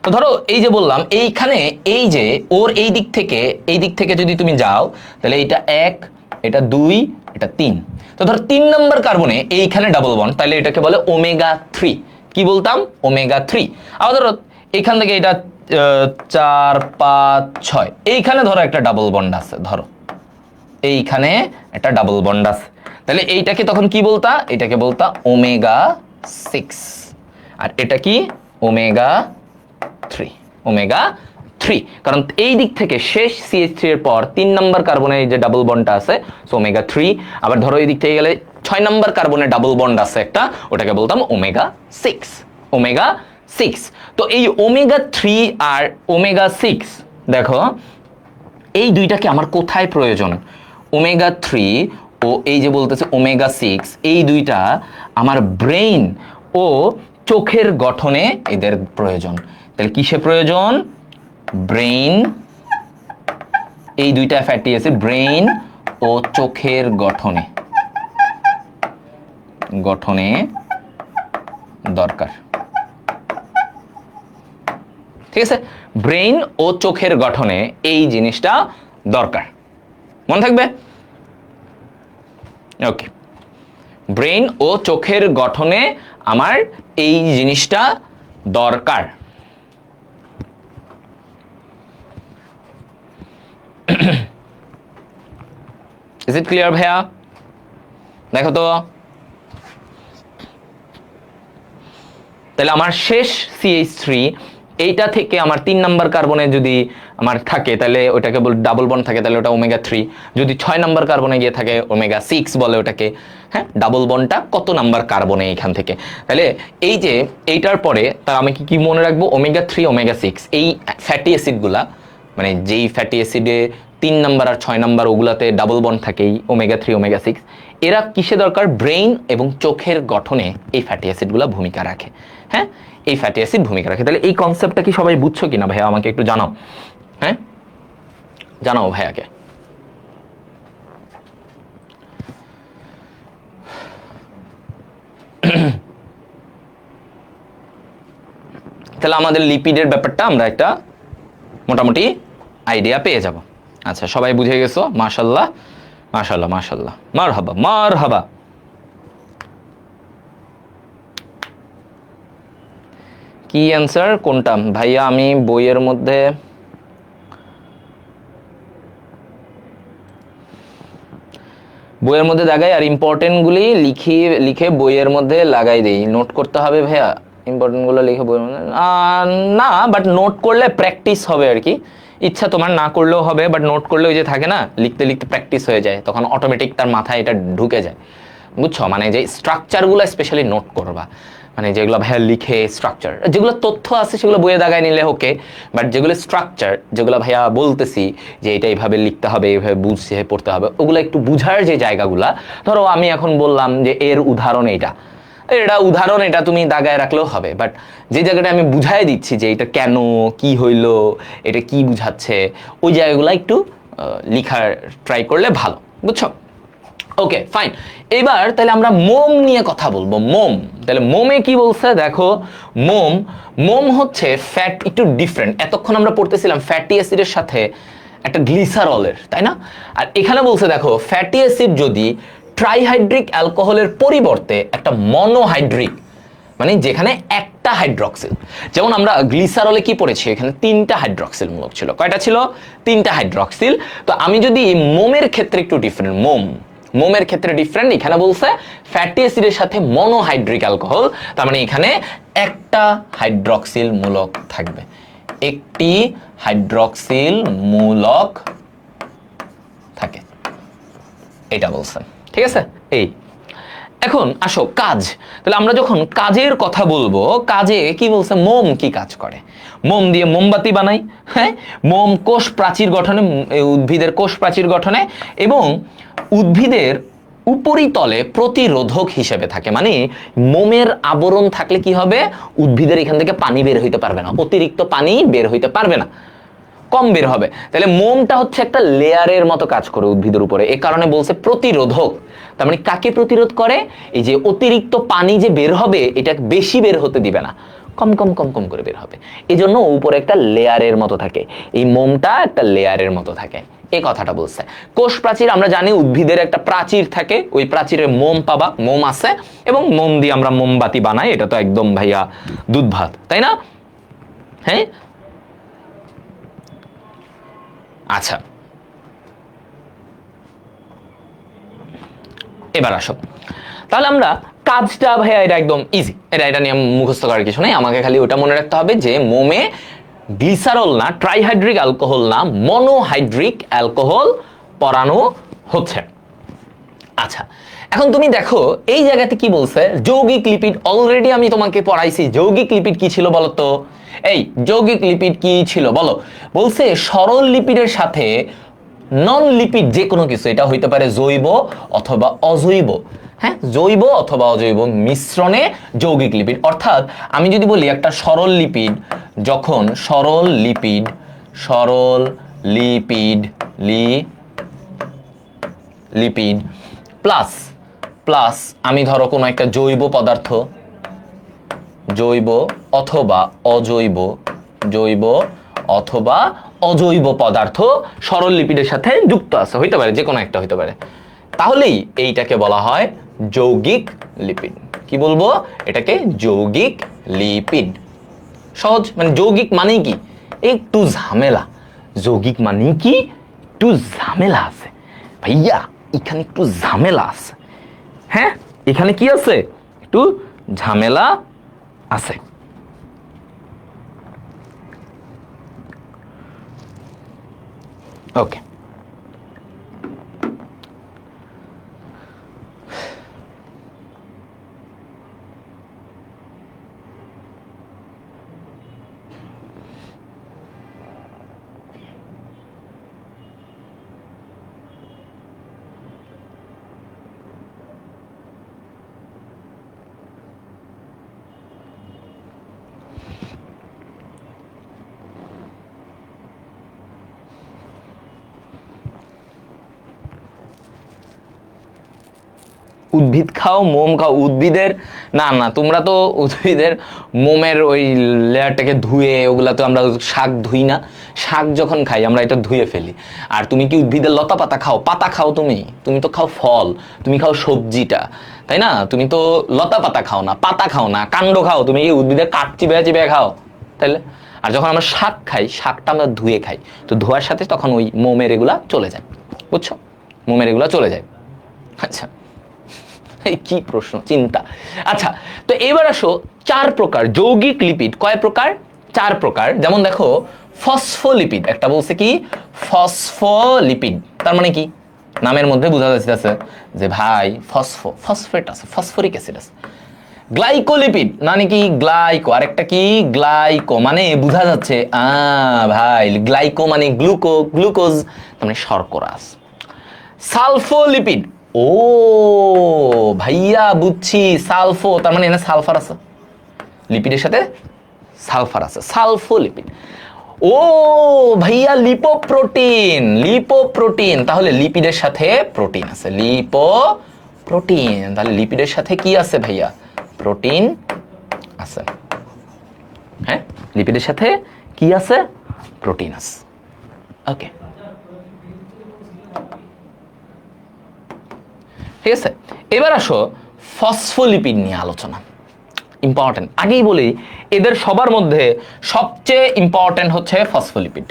তো ধরো এই যে বললাম, এইখানে এই যে ওর এই দিক থেকে যদি তুমি যাও, তাহলে এটা 1, এটা 2, এটা 3। তো ধরো 3 নম্বর কার্বনে এইখানে ডাবল বন্ড, তাহলে এটাকে বলে ওমেগা 3। কি বলতাম? ওমেগা 3। আবার ধরো এখান থেকে এটা 4, 5, 6 এইখানে ধরো একটা ডাবল বন্ড আছে, ধরো এইখানে একটা ডাবল বন্ড আছে, তাহলে এইটাকে তখন কি বলতা? এটাকে বলতা ওমেগা 6। আর এটা কি? ওমেগা 3। ওমেগা 3, কারণ এই দিক থেকে শেষ CH3 এর পর 3 নম্বর কার্বনে এই যে ডাবল বন্ডটা আছে, সো ওমেগা 3। আবার ধরো এই দিক থেকে গেলে 6 নম্বর কার্বনে ডাবল বন্ড আছে একটা, ওটাকে বলতাম ওমেগা 6। ওমেগা 6। তো এই ওমেগা 3 আর ওমেগা 6 দেখো, এই দুইটাকে আমার কোথায় প্রয়োজন? ওমেগা 3 ও এই যে বলতেছে ওমেগা 6, এই দুইটা আমার ব্রেইন ও চোখের গঠনে এদের প্রয়োজন। তাহলে কিসে প্রয়োজন? ব্রেইন, এই দুইটা ফ্যাটি অ্যাসিড ব্রেইন ও চোখের গঠনে দরকার। ঠিক আছে, ব্রেইন ও চোখের গঠনে এই জিনিসটা দরকার, মনে থাকবে? ওকে, ব্রেইন ও চোখের গঠনে আমার এই জিনিসটা দরকার। ইজ ইট ক্লিয়ার ভাইয়া? দেখো তো, তাহলে আমার শেষ CH3 এইটা থেকে আমার 3 নাম্বার কার্বনে যদি আমার থাকে, তাহলে ওটাকে বল ডাবল বন্ড থাকে, তাহলে ওটা ওমেগা 3। যদি 6 নাম্বার কার্বনে গিয়ে থাকে ওমেগা 6 বলে ওটাকে। হ্যাঁ, ডাবল বন্ডটা কত নাম্বার কার্বনে এখান থেকে। তাহলে এই যে এইটার পরে তার আমি কি মনে রাখবো? ওমেগা 3 ওমেগা 6 এই ফ্যাটি অ্যাসিডগুলা, মানে যেই ফ্যাটি অ্যাসিডে 3 নাম্বার আর 6 নাম্বার ওগুলাতে ডাবল বন্ড থাকে, এই ওমেগা 3 ওমেগা 6, এরা কিসে দরকার? ব্রেইন এবং চোখের গঠনে এই ফ্যাটি অ্যাসিডগুলা ভূমিকা রাখে। হ্যাঁ, এই ফ্যাটি অ্যাসিড ভূমিকা রাখে। তাহলে এই কনসেপ্টটা কি সবাই বুঝছো কিনা ভাইয়া? আমাকে একটু জানাও। হ্যাঁ, জানাও ভাইয়াকে। তাহলে আমাদের লিপিডের ব্যাপারটা আমরা একটা মোটামুটি আইডিয়া পেয়ে যাব। আচ্ছা, সবাই বুঝে গেছো? মাশাআল্লাহ মাশাআল্লাহ মাশাআল্লাহ, মারহাবা মারহাবা। কি অ্যান্সার কোনটা ভাইয়া? আমি বইয়ের মধ্যে লাগাই আর ইম্পর্টেন্ট গুলি লিখে বইয়ের মধ্যে লাগাই দেই। নোট করতে হবে ভাইয়া ইম্পর্টেন্ট গুলো লিখে বইয়ের মধ্যে? না, বাট নোট করলে প্র্যাকটিস হবে আর কি। ইচ্ছা তোমার না করলেও হবে, বাট নোট করলে ওই যে থাকে না, লিখতে লিখতে প্র্যাকটিস হয়ে যায়, তখন অটোমেটিক তার মাথায় এটা ঢুকে যায়। বুঝছো, মানে যে স্ট্রাকচারগুলো স্পেশালি নোট করবা, মানে যেগুলো ভাইয়া লিখে স্ট্রাকচার, যেগুলো তথ্য আছে সেগুলো বইয়ে দাগায় নিলে ওকে, বাট যেগুলো স্ট্রাকচার, যেগুলো ভাইয়া বলতেছি যে এটা এইভাবে লিখতে হবে, এইভাবে বুঝে পড়তে হবে, ওগুলো একটু বুঝার যে জায়গাগুলা, ধরো আমি এখন বললাম যে এর উদাহরণ এটা উদাহরণ, এটা তুমি দাগায় রাখলেও হবে, বাট যে জায়গাটা আমি বুঝাই দিচ্ছি যে এটা কেন, কি হইলো, এটা কি বুঝাচ্ছে, ওই জায়গাগুলো একটু লিখার ট্রাই করলে ভালো, বুঝছো? Okay fine. এবার তাহলে আমরা মোম নিয়ে কথা বলবো। মোম, তাহলে মোমে কি বলছে দেখো, মোম হচ্ছে ফ্যাট, একটু ডিফারেন্ট। এতক্ষণ আমরা পড়তেছিলাম ফ্যাটি অ্যাসিডের সাথে একটা গ্লিসারলের, তাই না? আর এখানে বলছে দেখো ফ্যাটি অ্যাসিড যদি ট্রাইহাইড্রিক অ্যালকোহলের পরিবর্তে একটা মনোহাইড্রিক, মানে যেখানে একটা হাইড্রক্সিল, যেমন আমরা গ্লিসারলে কি পড়েছি, এখানে 3টা হাইড্রক্সিল মূলক ছিল। কয়টা ছিল? 3টা হাইড্রক্সিল। তো আমি যদি মোমের ক্ষেত্রে একটু ডিফারেন্ট, মোমের ক্ষেত্রে ডিফারেন্ট, এখানে বলছে ফ্যাটি অ্যাসিডের সাথে মনোহাইড্রিক অ্যালকোহল, তার মানে এখানে একটা হাইড্রক্সিল মূলক থাকবে, একটি হাইড্রক্সিল মূলক থাকে, এটা বলছে, ঠিক আছে? এই এখন আসো কাজ, তাহলে আমরা যখন কাজের কথা বলবো, কাজে কি বলছে, মোম কি কাজ করে? মোম দিয়ে মোমবাতি বানাই, হ্যাঁ, মোম কোষ প্রাচীর গঠনে, উদ্ভিদের কোষ প্রাচীর গঠনে এবং উদ্ভিদের উপরিতলে প্রতিরোধক হিসেবে থাকে। মানে মোমের আবরণ থাকলে কি হবে, উদ্ভিদের এখান থেকে পানি বের হইতে পারবে না, অতিরিক্ত পানি বের হইতে পারবে না, কম বের হবে। তাহলে মোমটা হচ্ছে একটা লেয়ারের মতো কাজ করে উদ্ভিদের উপরে, এ কারণে বলছে প্রতিরোধক। তার মানে কাকে প্রতিরোধ করে? এই যে অতিরিক্ত পানি যে বের হবে, এটা বেশি বের হতে দিবে না, কম কম কম কম করে বের হবে, এই জন্য উপরে একটা লেয়ারের মতো থাকে, এই মোমটা একটা লেয়ারের মতো থাকে, এই কথাটা বলছে। কোষ প্রাচীর আমরা জানি উদ্ভিদের একটা প্রাচীর থাকে, ওই প্রাচীরে মোম পাবা, মোম আছে, এবং মোম দিয়ে আমরা মোমবাতি বানাই, এটা তো একদম ভাইয়া দুধ ভাত, তাই না? হ্যাঁ, আচ্ছা এবার আসো, তাহলে আমরা কাজটা ভাইয়া এটা একদম ইজি, এটা নিয়ে মুখস্থ করার কিছু নেই, আমাকে খালি ওটা মনে রাখতে হবে যে মোমে গ্লিসারল না, ট্রাইহাইড্রিক অ্যালকোহল না, মনোহাইড্রিক অ্যালকোহল পরানো হচ্ছে। আচ্ছা এখন তুমি দেখো এই জায়গাতে কি বলছে, যৌগিক লিপিড। অলরেডি আমি তোমাকে পড়াইছি যৌগিক লিপিড কি ছিল বলো তো, এই যৌগিক লিপিড কি ছিল বলো? বলছে সরল লিপিডের সাথে নন লিপিড যে কোনো কিছু, এটা হইতে পারে জৈব অথবা অজৈব, হ্যাঁ, জৈব অথবা অজৈব মিশ্রণে যৌগিক লিপিড। অর্থাৎ আমি যদি বলি একটা সরল লিপিড, যখন সরল লিপিড প্লাস আমি ধরো কোনো একটা জৈব পদার্থ, জৈব অথবা অজৈব পদার্থ সরল লিপিডের সাথে যুক্ত আছে, হইতে পারে যে কোনো একটা হইতে পারে, তাহলেই এইটাকে বলা হয় যৌগিক লিপিড। কি বলবো? এটাকে যৌগিক লিপিড। সহজ, মানে যৌগিক মানেই কি একটু ঝামেলা, যৌগিক মানেই কি একটু ঝামেলা আছে ভাইয়া, এখানে একটু ঝামেলা আছে, হ্যাঁ, এখানে কি আছে, একটু ঝামেলা আছে। ওকে, উদ্ভিদ খাও, মোম খাও, উদ্ভিদের না তোমরা তো উদ্ভিদের মোমের ওই লেয়ারটাকে ধুয়ে, ওগুলা তো আমরা শাক ধুই না, শাক যখন খাই আমরা এটা ধুয়ে ফেলি। আর তুমি কি উদ্ভিদের লতা পাতা খাও? পাতা খাও, তুমি তো খাও ফল, তুমি খাও সবজিটা, তাই না? তুমি তো লতা পাতা খাও না, পাতা খাও না, কাণ্ড খাও, তুমি এই উদ্ভিদের কাঠ চিবে খাও, তাইলে? আর যখন আমরা শাক খাই, শাকটা আমরা ধুয়ে খাই, তো ধোয়ার সাথে তখন ওই মোমের এগুলা চলে যায়, বুঝছো? মোমের এগুলা চলে যায়। আচ্ছা, কি প্রশ্ন, চিন্তা। আচ্ছা, তো এবার আসো 4 প্রকার যৌগিক লিপিড। কয় প্রকার? 4 প্রকার। যেমন দেখো ফসফোলিপিড, একটা বলছে কি ফসফোলিপিড, তার মানে কি নামের মধ্যে বোঝা যাচ্ছে যে ভাই ফসফেট আছে, ফসফরিক অ্যাসিড আছে। গ্লাইকোলিপিড মানে কি গ্লাইকো, আরেকটা কি গ্লাইকো, মানে বোঝা যাচ্ছে ভাই গ্লাইকো মানে গ্লুকোজ মানে শর্করা আছে। সালফোলিপিড, ও ভাইয়া বুঝছি, সালফো তার মানে এখানে সালফার আছে, লিপিডের সাথে সালফার আছে, সালফোলিপিড। ও ভাইয়া লিপোপ্রোটিন, তাহলে লিপিডের সাথে প্রোটিন আছে, লিপোপ্রোটিন, তাহলে লিপিডের সাথে কি আছে ভাইয়া? প্রোটিন আছে। হ্যাঁ, লিপিডের সাথে কি আছে? প্রোটিন আছে। ওকে, ঠিক আছে। এবার আসো ফসফোলিপিড নিয়ে আলোচনা, ইম্পর্টেন্ট। আগেই বলি এদের সবার মধ্যে সবচেয়ে ইম্পর্টেন্ট হচ্ছে ফসফোলিপিড,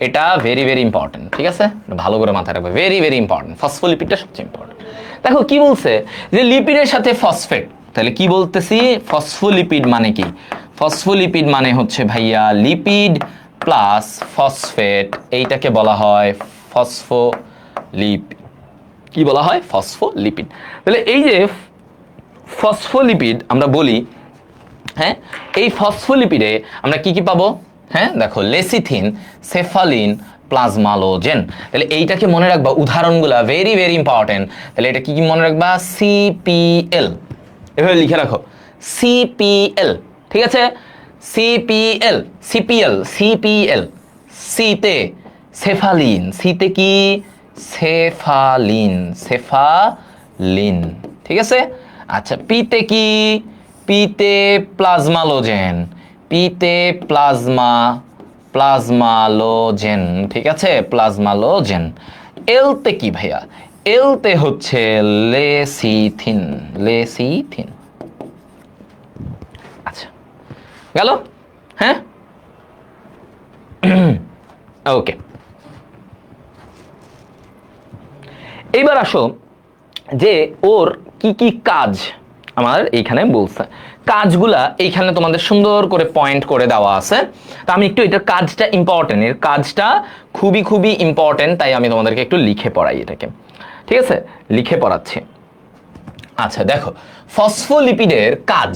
এটা ভেরি ভেরি ইম্পর্টেন্ট, ঠিক আছে, ভালো করে মাথায় রাখবে, ভেরি ভেরি ইম্পর্টেন্ট, ফসফোলিপিডটা সবচেয়ে ইম্পর্টেন্ট। দেখো কি বলছে যে লিপিডের সাথে ফসফেট, তাহলে কি বলতেছি? ফসফোলিপিড মানে কি? ফসফোলিপিড মানে হচ্ছে ভাইয়া লিপিড প্লাস ফসফেট, এইটাকে বলা হয় ফসফোলিপিড। কি বলা হয়? ফসফোলিপিড। তাহলে এই যে ফসফোলিপিড আমরা বলি, হ্যাঁ, এই ফসফোলিপিডে আমরা কি কি পাবো? হ্যাঁ দেখো, লেসিথিন, সেফালিন, প্লাজমালোজেন। তাহলে এইটাকে মনে রাখবা, উদাহরণগুলা ভেরি ভেরি ইম্পর্টেন্ট। তাহলে এটা কি কি মনে রাখবা? সিপিএল, এভাবে লিখে রাখো, সিপিএল, ঠিক আছে, সিপিএল, সিপিএল, সিতে সেফালিন, সিতে কি? সেফালিন, ঠিক আছে। আচ্ছা, পিতে কি? পিতে প্লাজমালোজেন, পিতে প্লাজমালোজেন, ঠিক আছে, প্লাজমালোজেন। এলতে কি ভাইয়া? এলতে হচ্ছে লেসিথিন। আচ্ছা, গেল? হ্যাঁ, ওকে। এইবার আসো যে ওর কি কি কাজ আমার এইখানে বলছে, কাজগুলা এইখানে তোমাদের সুন্দর করে পয়েন্ট করে দেওয়া আছে। তা আমি একটু এটার কাজটা ইম্পর্টেন্ট, এর কাজটা খুবই খুবই ইম্পর্টেন্ট, তাই আমি তোমাদেরকে একটু লিখে পড়াই এটাকে, ঠিক আছে, লিখে পড়াচ্ছি। আচ্ছা দেখো, ফসফোলিপিডের কাজ,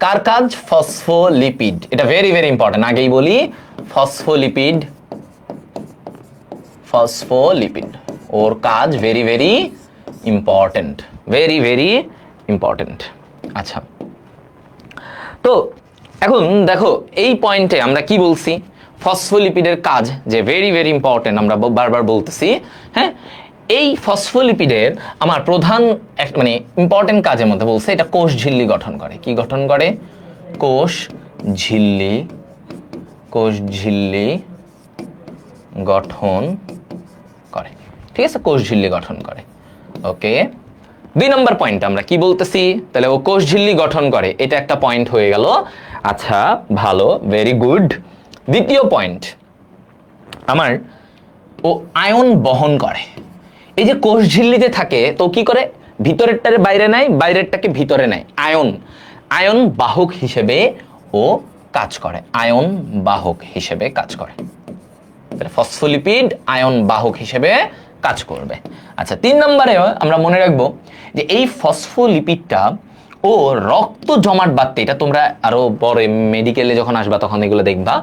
কার কাজ? ফসফোলিপিড, এটা ভেরি ভেরি ইম্পর্টেন্ট, আগেই বলি ফসফোলিপিড, ওর কাজ very very important, very very important. আচ্ছা, তো এখন দেখো এই পয়েন্টে আমরা কি বলছি? ফসফোলিপিডের কাজ যে ভেরি ভেরি ইম্পর্টেন্ট, আমরা বারবার বলতেছি। হ্যাঁ, এই ফসফোলিপিডের আমার প্রধান মানে ইম্পর্টেন্ট কাজের মধ্যে বলছে এটা কোষ ঝিল্লি গঠন করে। কি গঠন করে? কোষ ঝিল্লি গঠন করে, ঠিক আছে, কোষ ঝিল্লি গঠন করে। ওকে, 2 নম্বর পয়েন্ট আমরা কি বলতেছি? তাহলে ও কোষ ঝিল্লি গঠন করে, এটা একটা পয়েন্ট হয়ে গেল। আচ্ছা ভালো, ভেরি গুড। দ্বিতীয় পয়েন্ট আমার, ও আয়ন বহন করে। এই যে কোষ ঝিল্লিতে থাকে তো কি করে? ভিতরেরটারে বাইরে নেয়, বাইরেরটাকে ভিতরে নেয়, আয়ন বাহক হিসেবে ও কাজ করে, আয়ন বাহক হিসেবে কাজ করে। ফসফোলিপিড আয়ন বাহক হিসেবে কাজ করবে। আচ্ছা, 3 নম্বরে আমরা মনে রাখবো যে এই ফসফোলিপিডটা ও রক্ত জমাট বাঁধতে, এটা তোমরা আরো পরে মেডিকেলে যখন আসবা তখন এগুলো দেখবা,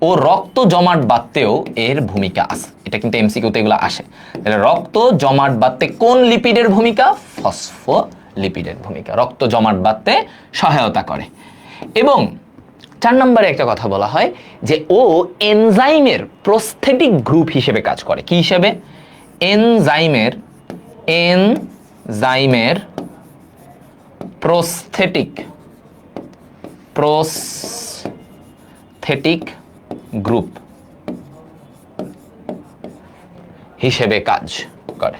ও রক্ত জমাট বাঁধতেও এর ভূমিকা আছে। এটা কিন্তু এমসিকিউতে এগুলো আসে। তাহলে রক্ত জমাট বাঁধতে কোন লিপিডের ভূমিকা? ফসফোলিপিডের ভূমিকা, রক্ত জমাট বাঁধতে সহায়তা করে। এবং 4 নম্বরে একটা কথা বলা হয় যে ও এনজাইমের প্রস্থেটিক গ্রুপ হিসেবে কাজ করে। কি হিসেবে? এনজাইমের প্রস্থেটিক গ্রুপ হিসেবে কাজ করে।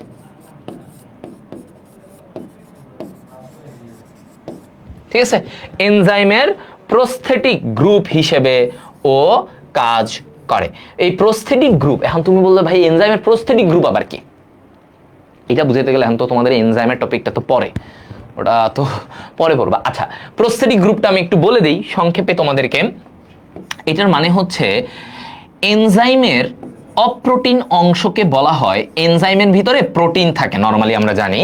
ঠিক আছে, এনজাইমের প্রস্থেটিক গ্রুপ হিসেবে ও কাজ করে। এই প্রস্থেটিক গ্রুপ, এখন তুমি বললে ভাই এনজাইমের প্রস্থেটিক গ্রুপ আবার কি? এটা বুঝাতে গেলে এখন তো তোমাদের এনজাইমের টপিকটা তো পরে, ওটা তো পরে পড়বা। আচ্ছা, প্রস্থেটিক গ্রুপটা আমি একটু বলে দিই সংক্ষেপে তোমাদেরকে। এটার মানে হচ্ছে এনজাইমের অপ্রোটিন অংশকে বলা হয়, এনজাইমের ভিতরে প্রোটিন থাকে নরমালি আমরা জানি,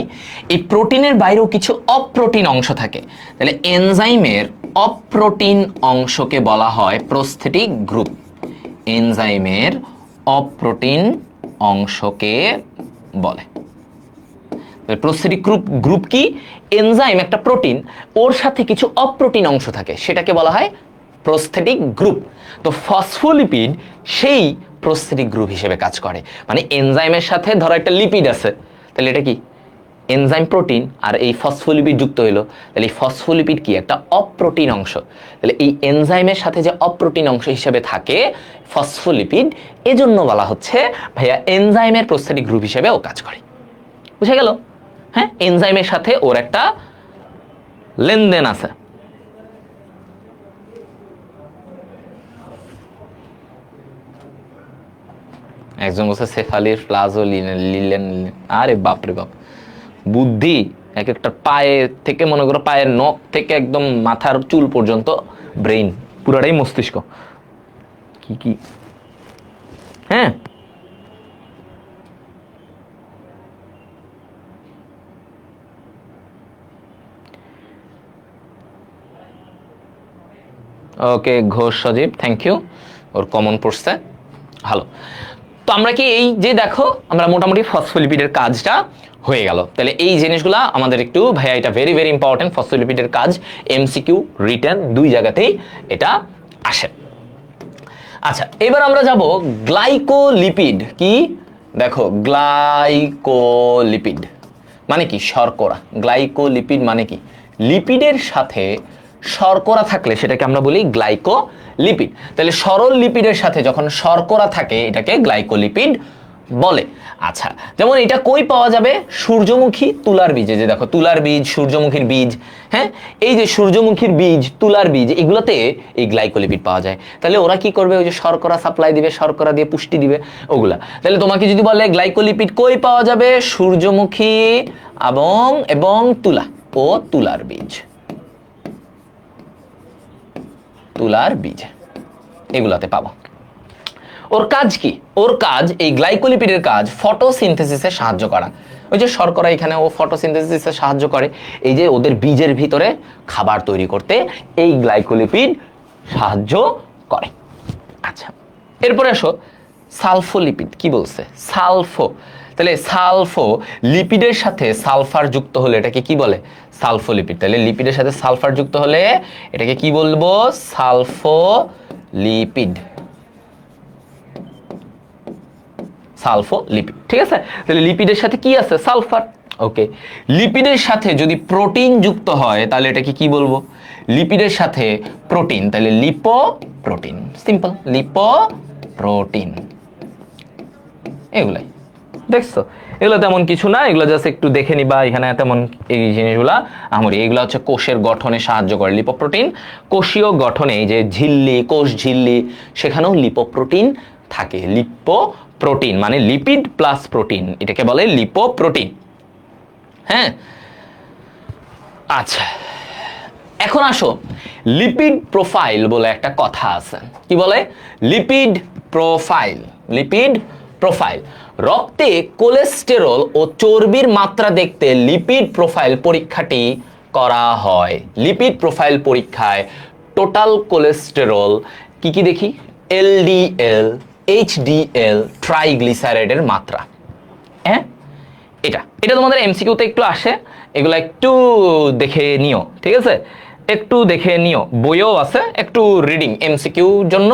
এই প্রোটিনের বাইরেও কিছু অপ্রোটিন অংশ থাকে, তাহলে এনজাইমের অপ্রোটিন অংশকে বলা হয় প্রস্থেটিক গ্রুপ। এনজাইমের অপ্রোটিন অংশকে বলে প্রস্থেটিক গ্রুপ কি? এনজাইম একটা প্রোটিন, ওর সাথে কিছু অপ্রোটিন অংশ থাকে, সেটাকে বলা হয় প্রস্থেটিক গ্রুপ। তো ফসফোলিপিড সেই প্রস্থেটিক গ্রুপ হিসেবে কাজ করে। মানে এনজাইমের সাথে ধরো একটা লিপিড আছে, তাহলে এটা কি? এনজাইম প্রোটিন, আর এই ফসফোলিপিড যুক্ত হইলো, তাহলে এই ফসফোলিপিড কি? একটা অপ্রোটিন অংশ। তাহলে এই এনজাইমের সাথে যে অপ্রোটিন অংশ হিসেবে থাকে ফসফোলিপিড, এজন্য বলা হচ্ছে ভাইয়া এনজাইমের প্রস্থেটিক গ্রুপ হিসেবে ও কাজ করে। বুঝে গেল? হ্যাঁ, এনজাইমের সাথে ওর একটা লেনদেন আছে। একজন বলছে সেফালির প্লাজো লিলেন। আরে বাপরে বাপ, বুদ্ধি এক একটা পায়ে থেকে মনে করো, পায়ের নখ থেকে একদম মাথার চুল পর্যন্ত ব্রেইন, পুরাটাই মস্তিষ্ক। কি কি হ্যাঁ, ওকে ঘোষ সজীব, থ্যাংক ইউ, ওর কমন পড়ছে ভালো। তো আমরা কি এই যে দেখো, আমরা মোটামুটি ফসফোলিপিডের কাজটা হয়ে গেল। তাহলে এই জিনিসগুলা আমাদের একটু ভাইয়া, এটা ভেরি ভেরি ইম্পর্টেন্ট। ফসফোলিপিডের কাজ এমসিকিউ রিটেন দুই জায়গাতেই এটা আসে। আচ্ছা, এবার আমরা যাব গ্লাইকোলিপিড। কি দেখো, গ্লাইকোলিপিড মানে কি? শর্করা। গ্লাইকোলিপিড মানে কি? লিপিডের সাথে শর্করা থাকলে সেটাকে আমরা বলি গ্লাইকোলিপিড। তাহলে সরল লিপিডের সাথে যখন শর্করা থাকে এটাকে গ্লাইকোলিপিড বলে। আচ্ছা, যেমন এটা কই পাওয়া যাবে? সূর্যমুখী, তুলার বীজে। যে দেখো, তুলার বীজ, সূর্যমুখীর বীজ, হ্যাঁ, এই যে সূর্যমুখীর বীজ, তুলার বীজ, এগুলোতে এই গ্লাইকোলিপিড পাওয়া যায়। তাহলে ওরা কি করবে? ওই যে শর্করা সাপ্লাই দিবে, শর্করা দিয়ে পুষ্টি দিবে ওগুলা। তাহলে তোমাকে যদি বলে গ্লাইকোলিপিড কই পাওয়া যাবে? সূর্যমুখী এবং তুলা ও তুলার বীজ, তুলার বীজ এগুলাতে পাবো। ওর কাজ কি? ওর কাজ, এই গ্লাইকোলিপিডের কাজ ফটোসিনথেসিসে সাহায্য করা। ওই যে শর্করা এখানে ও ফটোসিনথেসিসে সাহায্য করে, এই যে ওদের বীজের ভিতরে খাবার তৈরি করতে এই গ্লাইকোলিপিড সাহায্য করে। আচ্ছা, এরপরে আসো সালফোলিপিড। কি বলছে? সালফো। তাহলে সালফো লিপিডের সাথে সালফার যুক্ত হলে এটাকে কি বলে? সালফোলিপিড। তাহলে লিপিডের সাথে সালফার যুক্ত হলে এটাকে কি বলবো? সালফোলিপিড। সালফোলিপিড, ঠিক আছে। তাহলে লিপিডের সাথে কি আছে? সালফার। ওকে, লিপিডের সাথে যদি প্রোটিন যুক্ত হয় তাহলে এটাকে কি বলবো? লিপিডের সাথে প্রোটিন, তাহলে লিপোপ্রোটিন। Simple, lipoprotein. এগুলাই দেখছো, এগুলো তেমন কিছু না, এগুলো জাস্ট একটু দেখে নিবা। এখানে তেমন এই জিনিসগুলা আমরি, এগুলো হচ্ছে কোষের গঠনে সাহায্য করে। লিপোপ্রোটিন কোষীয় গঠনে, যে ঝিল্লি, কোষ ঝিল্লি, সেখানেও লিপোপ্রোটিন থাকে। লিপোপ্রোটিন মানে লিপিড প্লাস প্রোটিন, এটাকে বলে লিপোপ্রোটিন। হ্যাঁ, আচ্ছা, এখন আসো লিপিড প্রোফাইল বলে একটা কথা আছে। কি বলে? Lipid profile. লিপিড প্রোফাইল, রক্তে কোলেস্টেরল ও চর্বির মাত্রা দেখতে লিপিড প্রোফাইল পরীক্ষাটি করা হয়। লিপিড প্রোফাইল পরীক্ষায় টোটাল কোলেস্টেরল কি কি দেখি? এলডিএল, এইচডিএল, ট্রাইগ্লিসারাইডের মাত্রা। হ্যাঁ, এটা তোমাদের এমসিকিউতে একটু আসে, এগুলো একটু দেখে নিও, ঠিক আছে? একটু দেখে নিও, বইও আছে, একটু রিডিং এমসিকিউ জন্য।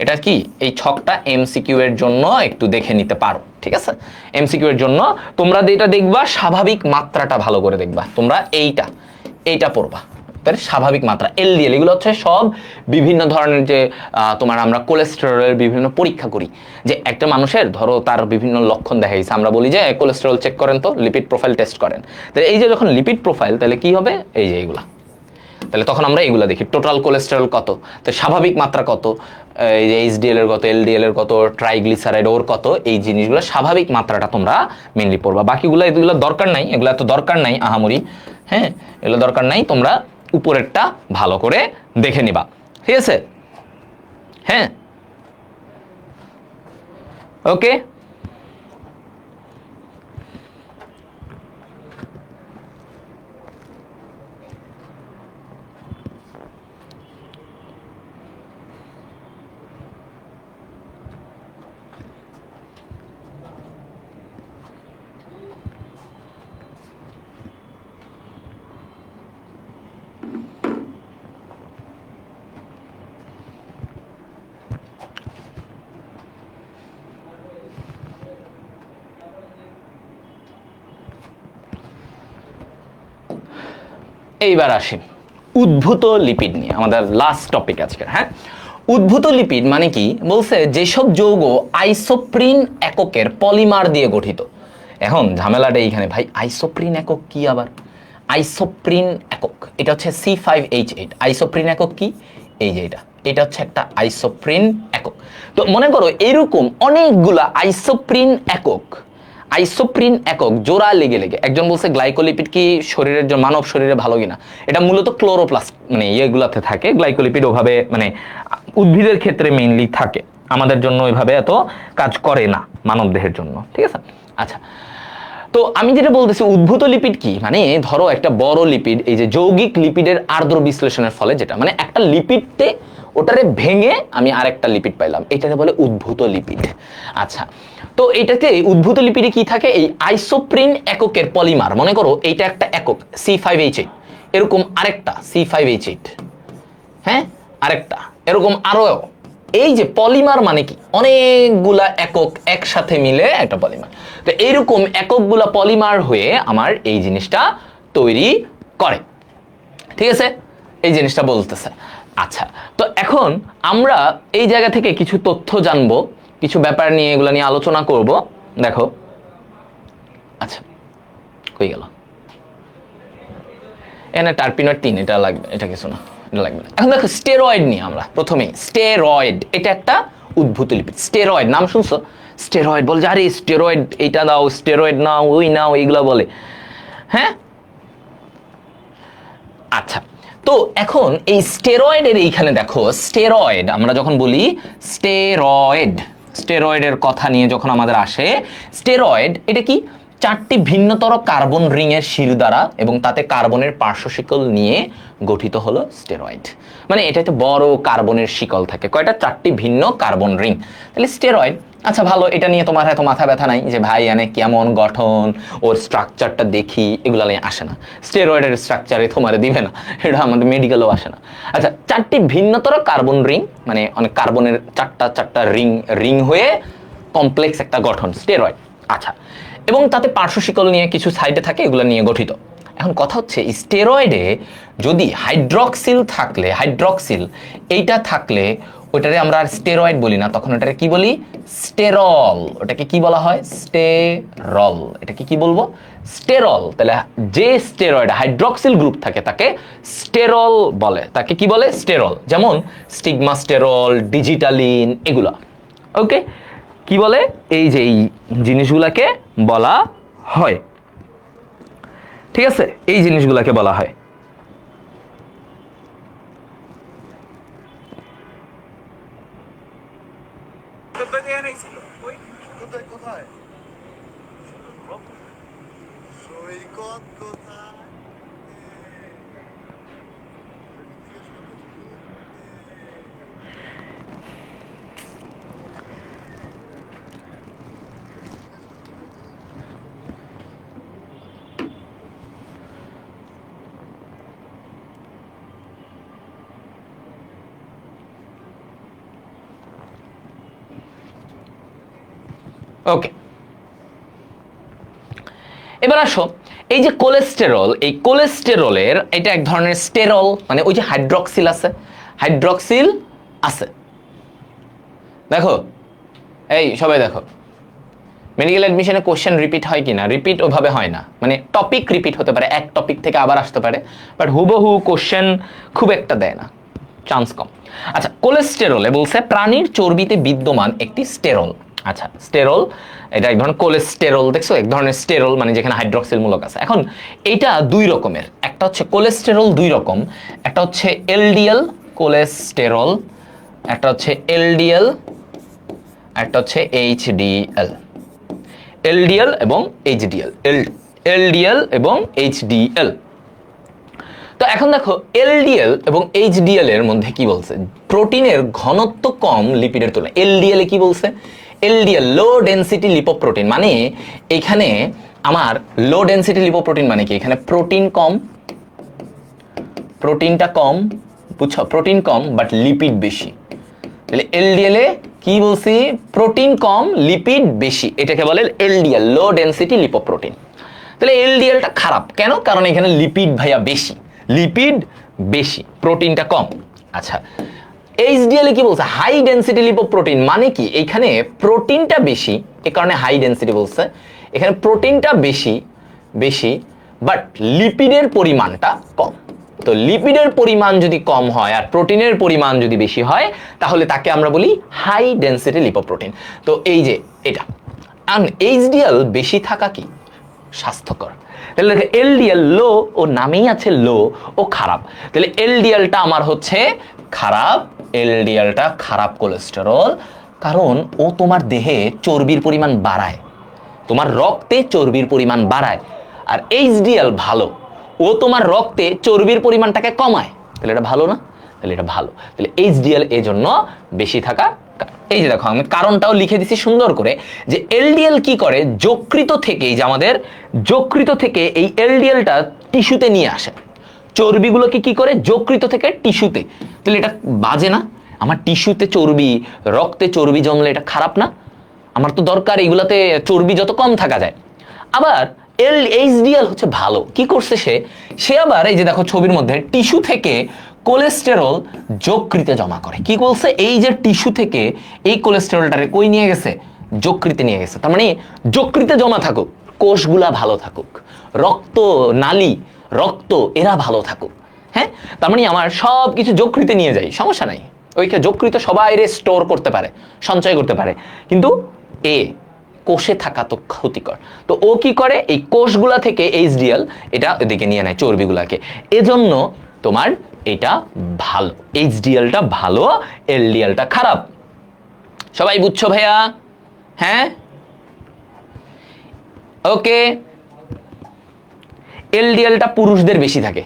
এটা কি, এই ছকটা এমসিকিউ এর জন্য একটু দেখে নিতে পারো, ঠিক আছে? এমসিকিউ এর জন্য তোমরা যেটা দেখবা, স্বাভাবিক মাত্রাটা ভালো করে দেখবা। তোমরা এইটা পড়বা, তাহলে স্বাভাবিক মাত্রা, এলডিএল, এগুলো হচ্ছে সব বিভিন্ন ধরনের যে তোমার আমরা কোলেস্টেরলের বিভিন্ন পরীক্ষা করি। যে একটা মানুষের ধরো তার বিভিন্ন লক্ষণ দেখা গেছে, আমরা বলি যে কোলেস্টেরল চেক করেন, তো লিপিড প্রোফাইল টেস্ট করেন। তাহলে এই যে যখন লিপিড প্রোফাইল, তাহলে কি হবে? এই যে এইগুলা, তাহলে তখন আমরা এগুলা দেখি, টোটাল কোলেস্টেরল কত, তো স্বাভাবিক মাত্রা কত, এই যে এইচডিএল এর কত, এলডিএল এর কত, ট্রাইগ্লিসারাইড ওর কত, এই জিনিসগুলো স্বাভাবিক মাত্রাটা তোমরা মেনলি পড়বা। বাকিগুলো এগুলো দরকার নাই, এগুলো এত দরকার নাই আহামরি। হ্যাঁ, এগুলো দরকার নাই, তোমরা উপরেরটা ভালো করে দেখে নিবা, ঠিক আছে? হ্যাঁ, ওকে, এইবার আসি উদ্ভূত লিপিড নিয়ে, আমাদের লাস্ট টপিক আজকে। হ্যাঁ, উদ্ভূত লিপিড মানে কি বলছে, যেসব যৌগ আইসোপ্রিন এককের পলিমার দিয়ে গঠিত। এখন ঝামেলাটা এইখানে ভাই, আইসোপ্রিন একক কি আবার? আইসোপ্রিন একক এটা হচ্ছে C5H8। আইসোপ্রিন একক কি? এই যে এটা হচ্ছে একটা আইসোপ্রিন একক। তো মনে করো এরকম অনেকগুলা আইসোপ্রিন একক জোড়া লেগে লেগে, একজন বলছে গ্লাইকোলিপিড কি শরীরের জন্য, মানব শরীরে ভালো কিনা, এটা মূলত ক্লোরোপ্লাস্ট মানে ইয়েগুলাতে থাকে। গ্লাইকোলিপিড ওভাবে মানে উদ্ভিদের ক্ষেত্রে মেইনলি থাকে, আমাদের জন্য ওইভাবে এত কাজ করে না মানব দেহের জন্য, ঠিক আছে? আচ্ছা, তো আমি যেটা বলতেছি উদ্ভূত লিপিড কি, মানে ধরো একটা বড় লিপিড, এই যে যৌগিক লিপিডের আর্দ্র বিশ্লেষণের ফলে যেটা, মানে একটা লিপিডতে ওটারে ভেঙে আমি আরেকটা লিপিড পাইলাম, এটাকে বলে উদ্ভূত লিপিড। আচ্ছা, তো এটাতে উদ্ভূত লিপিডে কি থাকে, এই আইসোপ্রিন এককের পলিমার, মনে করো এইটা একটা একক C5H8, এরকম আরেকটা C5H8, হ্যাঁ আরেকটা এরকম আরো। এই যে পলিমার মানে কি, অনেকগুলা একক একসাথে মিলে একটা পলিমার। তো এইরকম এককগুলা পলিমার হয়ে আমার এই জিনিসটা তৈরি করে, ঠিক আছে? এই জিনিসটা বলতেছে। আচ্ছা, তো এখন আমরা এই জায়গা থেকে কিছু তথ্য জানবো, কিছু ব্যাপার নিয়ে, এগুলা নিয়ে আলোচনা করব। দেখো, আচ্ছা কই গেল, এখানে টার্পিনয়েড 3, এটা লাগবে, এটা কিছু না, এটা লাগবে না। এখন দেখো স্টেরয়েড নিয়ে আমরা প্রথমেই, স্টেরয়েড এটা একটা উদ্ভূত লিপিড। স্টেরয়েড নাম শুনছো? স্টেরয়েড বল, আরে স্টেরয়েড এইটা দাও, স্টেরয়েড নাও, ওই নাও, এইগুলা বলে, হ্যাঁ? আচ্ছা, তো এখন এই স্টেরয়েডের এইখানে দেখো, স্টেরয়েড আমরা যখন বলি স্টেরয়েডের কথা নিয়ে যখন আমাদের আসে, স্টেরয়েড এটা কি, 4টি ভিন্নতর কার্বন রিং এর শির দ্বারা এবং তাতে কার্বনের পার্শ্ব শিকল নিয়ে গঠিত হলো স্টেরয়েড। মানে এটাতে বড় কার্বনের শিকল থাকে, কয়টা? 4টি ভিন্ন কার্বন রিং, তাহলে স্টেরয়েড। আচ্ছা ভালো, এটা নিয়ে তোমার এত মাথা ব্যথা নাই যে ভাই এনে কেমন গঠন, ওর স্ট্রাকচারটা দেখি, এগুলো নিয়ে আসে না। স্টেরয়েডের স্ট্রাকচারে তোমার দিবে না, এটা আমাদের মেডিকেলও আসে না। আচ্ছা, 4টি ভিন্নতর কার্বন রিং, মানে অনেক কার্বনের চারটা রিং হয়ে কমপ্লেক্স একটা গঠন স্টেরয়েড। আচ্ছা, এবং তাতে পার্শ্ব শিকল নিয়ে কিছু সাইডে থাকে, এগুলো নিয়ে গঠিত। এখন কথা হচ্ছে স্টেরয়েডে যদি হাইড্রক্সিল থাকলে, হাইড্রক্সিল এইটা থাকলে ওইটারে আমরা আর স্টেরয়েড বলি না, তখন ওটারে কি বলি? স্টেরল। ওটাকে কি বলা হয়? স্টেরল। এটাকে কি বলবো? স্টেরল। তাহলে যে স্টেরয়েড হাইড্রক্সিল গ্রুপ থাকে তাকে স্টেরল বলে। তাকে কি বলে? স্টেরল। যেমন স্টিগমাস্টেরল, ডিজিটালিন, এগুলা। ওকে, কি বলে? এই যে এই জিনিসগুলাকে বলা হয়, ঠিক আছে? এই জিনিসগুলাকে বলা হয়। ওকে, এবার আসো, এই যে কোলেস্টেরল, এই কোলেস্টেরলের এটা এক ধরনের স্টেরল, মানে ওই যে হাইড্রক্সিল আছে, হাইড্রক্সিল আছে। দেখো, এই সবাই দেখো, মেডিকেল অ্যাডমিশনে কোশ্চেন রিপিট হয় কিনা? রিপিট ওভাবে হয় না, মানে টপিক রিপিট হতে পারে, এক টপিক থেকে আবার আসতে পারে, বাট হুবহু কোশ্চেন খুব একটা দেয় না, চান্স কম। আচ্ছা, কোলেস্টেরলে বলছে প্রাণীর চর্বিতে বিদ্যমান একটি স্টেরল। আচ্ছা, স্টেরল এটা এক ধরনের কোলেস্টেরল, দেখছো? এক ধরনের স্টেরল, মানে যেখানে হাইড্রক্সিল মূলক আছে। এখন এইটা দুই রকমের, একটা হচ্ছে কোলেস্টেরল দুই রকম, একটা হচ্ছে এলডিএল কোলেস্টেরল, একটা হচ্ছে এলডিএল একটা হচ্ছে এইচডিএল, এলডিএল এবং এইচডিএল, এলডিএল এবং এইচডিএল। তো এখন দেখো এলডিএল এবং এইচডিএল এর মধ্যে কি বলছে, প্রোটিনের ঘনত্ব কম লিপিডের তুলনায়। এলডিএল এ কি বলছে, এলডিএল লো ডেনসিটি লিপোপ্রোটিন, মানে এখানে আমার লো ডেনসিটি লিপোপ্রোটিন মানে কি, এখানে প্রোটিন কম, প্রোটিনটা কম, বুঝছো, প্রোটিন কম বাট লিপিড বেশি। তাহলে এলডিএল এ কি বলছি, প্রোটিন কম লিপিড বেশি, এটাকে বলে এলডিএল লো ডেনসিটি লিপোপ্রোটিন। তাহলে এলডিএলটা খারাপ কেন, কারণ এখানে লিপিড ভাইয়া বেশি, লিপিড বেশি, প্রোটিনটা কম। আচ্ছা, এইচডিএল এ কি বলছে, হাই ডেনসিটি লিপোপ্রোটিন, মানে কি এখানে প্রোটিনটা বেশি, এ কারণে হাই ডেনসিটি বলছে, এখানে প্রোটিনটা বেশি বেশি বাট লিপিডের পরিমাণটা কম। তো লিপিডের পরিমাণ যদি কম হয় আর প্রোটিনের পরিমাণ যদি বেশি হয় তাহলে তাকে আমরা বলি হাই ডেনসিটি লিপোপ্রোটিন। তো এই যে এটা, এইচডিএল বেশি থাকা কি স্বাস্থ্যকর। তাহলে এলডিএল লো, ও নামেই আছে লো, ও খারাপ। তাহলে এলডিএলটা আমার হচ্ছে খারাপ, এলডিএলটা খারাপ কোলেস্টেরল, কারণ ও তোমার দেহে চর্বির পরিমাণ বাড়ায়, তোমার রক্তে চর্বির পরিমাণ বাড়ায়। আর এইচডিএল ভালো, ও তোমার রক্তে চর্বির পরিমাণটাকে কমায়। তাহলে এটা ভালো না, তাহলে এটা ভালো। তাহলে এইচডিএল এই জন্য বেশি থাকা। এই যে দেখো আমি কারণটাও লিখে দিছি সুন্দর করে, যে এলডিএল কি করে, যকৃত থেকে, এই যে আমাদের যকৃত থেকে এই এলডিএলটা টিস্যুতে নিয়ে আসে, চর্বিগুলোকে কি করে যকৃত থেকে টিস্যুতে। তাহলে এটা বাজে না, আমার টিস্যুতে চর্বি, রক্তে চর্বি জমলে এটা খারাপ না, আমার তো দরকার এইগুলাতে চর্বি যত কম থাকা যায়। আবার এইচডিএল হচ্ছে ভালো, কি করছে সে আবার এই যে দেখো ছবির মধ্যে টিস্যু থেকে কোলেস্টেরল যকৃতে জমা করে। কি বলছে, এই যে টিস্যু থেকে এই কোলেস্টেরলটারে কই নিয়ে গেছে, যকৃতে নিয়ে গেছে। তার মানে যকৃতে জমা থাকুক, কোষগুলা ভালো থাকুক, রক্ত নালী, রক্ত এরা ভালো থাকুক। হ্যাঁ, তার মানে আমার সব কিছু যকৃতে নিয়ে যাই, সমস্যা নাই, ওইকে যকৃত সবাই স্টোর করতে পারে, সঞ্চয় করতে পারে, কিন্তু কোষে থাকা তো ক্ষতিকর। তো ও কি করে, এই কোষগুলা থেকে এইচডিএল এটা এদিকে নিয়ে নেয় চর্বিগুলাকে, এজন্য তোমার এটা ভালো, এইচডিএলটা ভালো, এলডিএলটা খারাপ। সবাই বুঝছো ভাইয়া? হ্যাঁ, ওকে। এলডিএলটা পুরুষদের বেশি থাকে,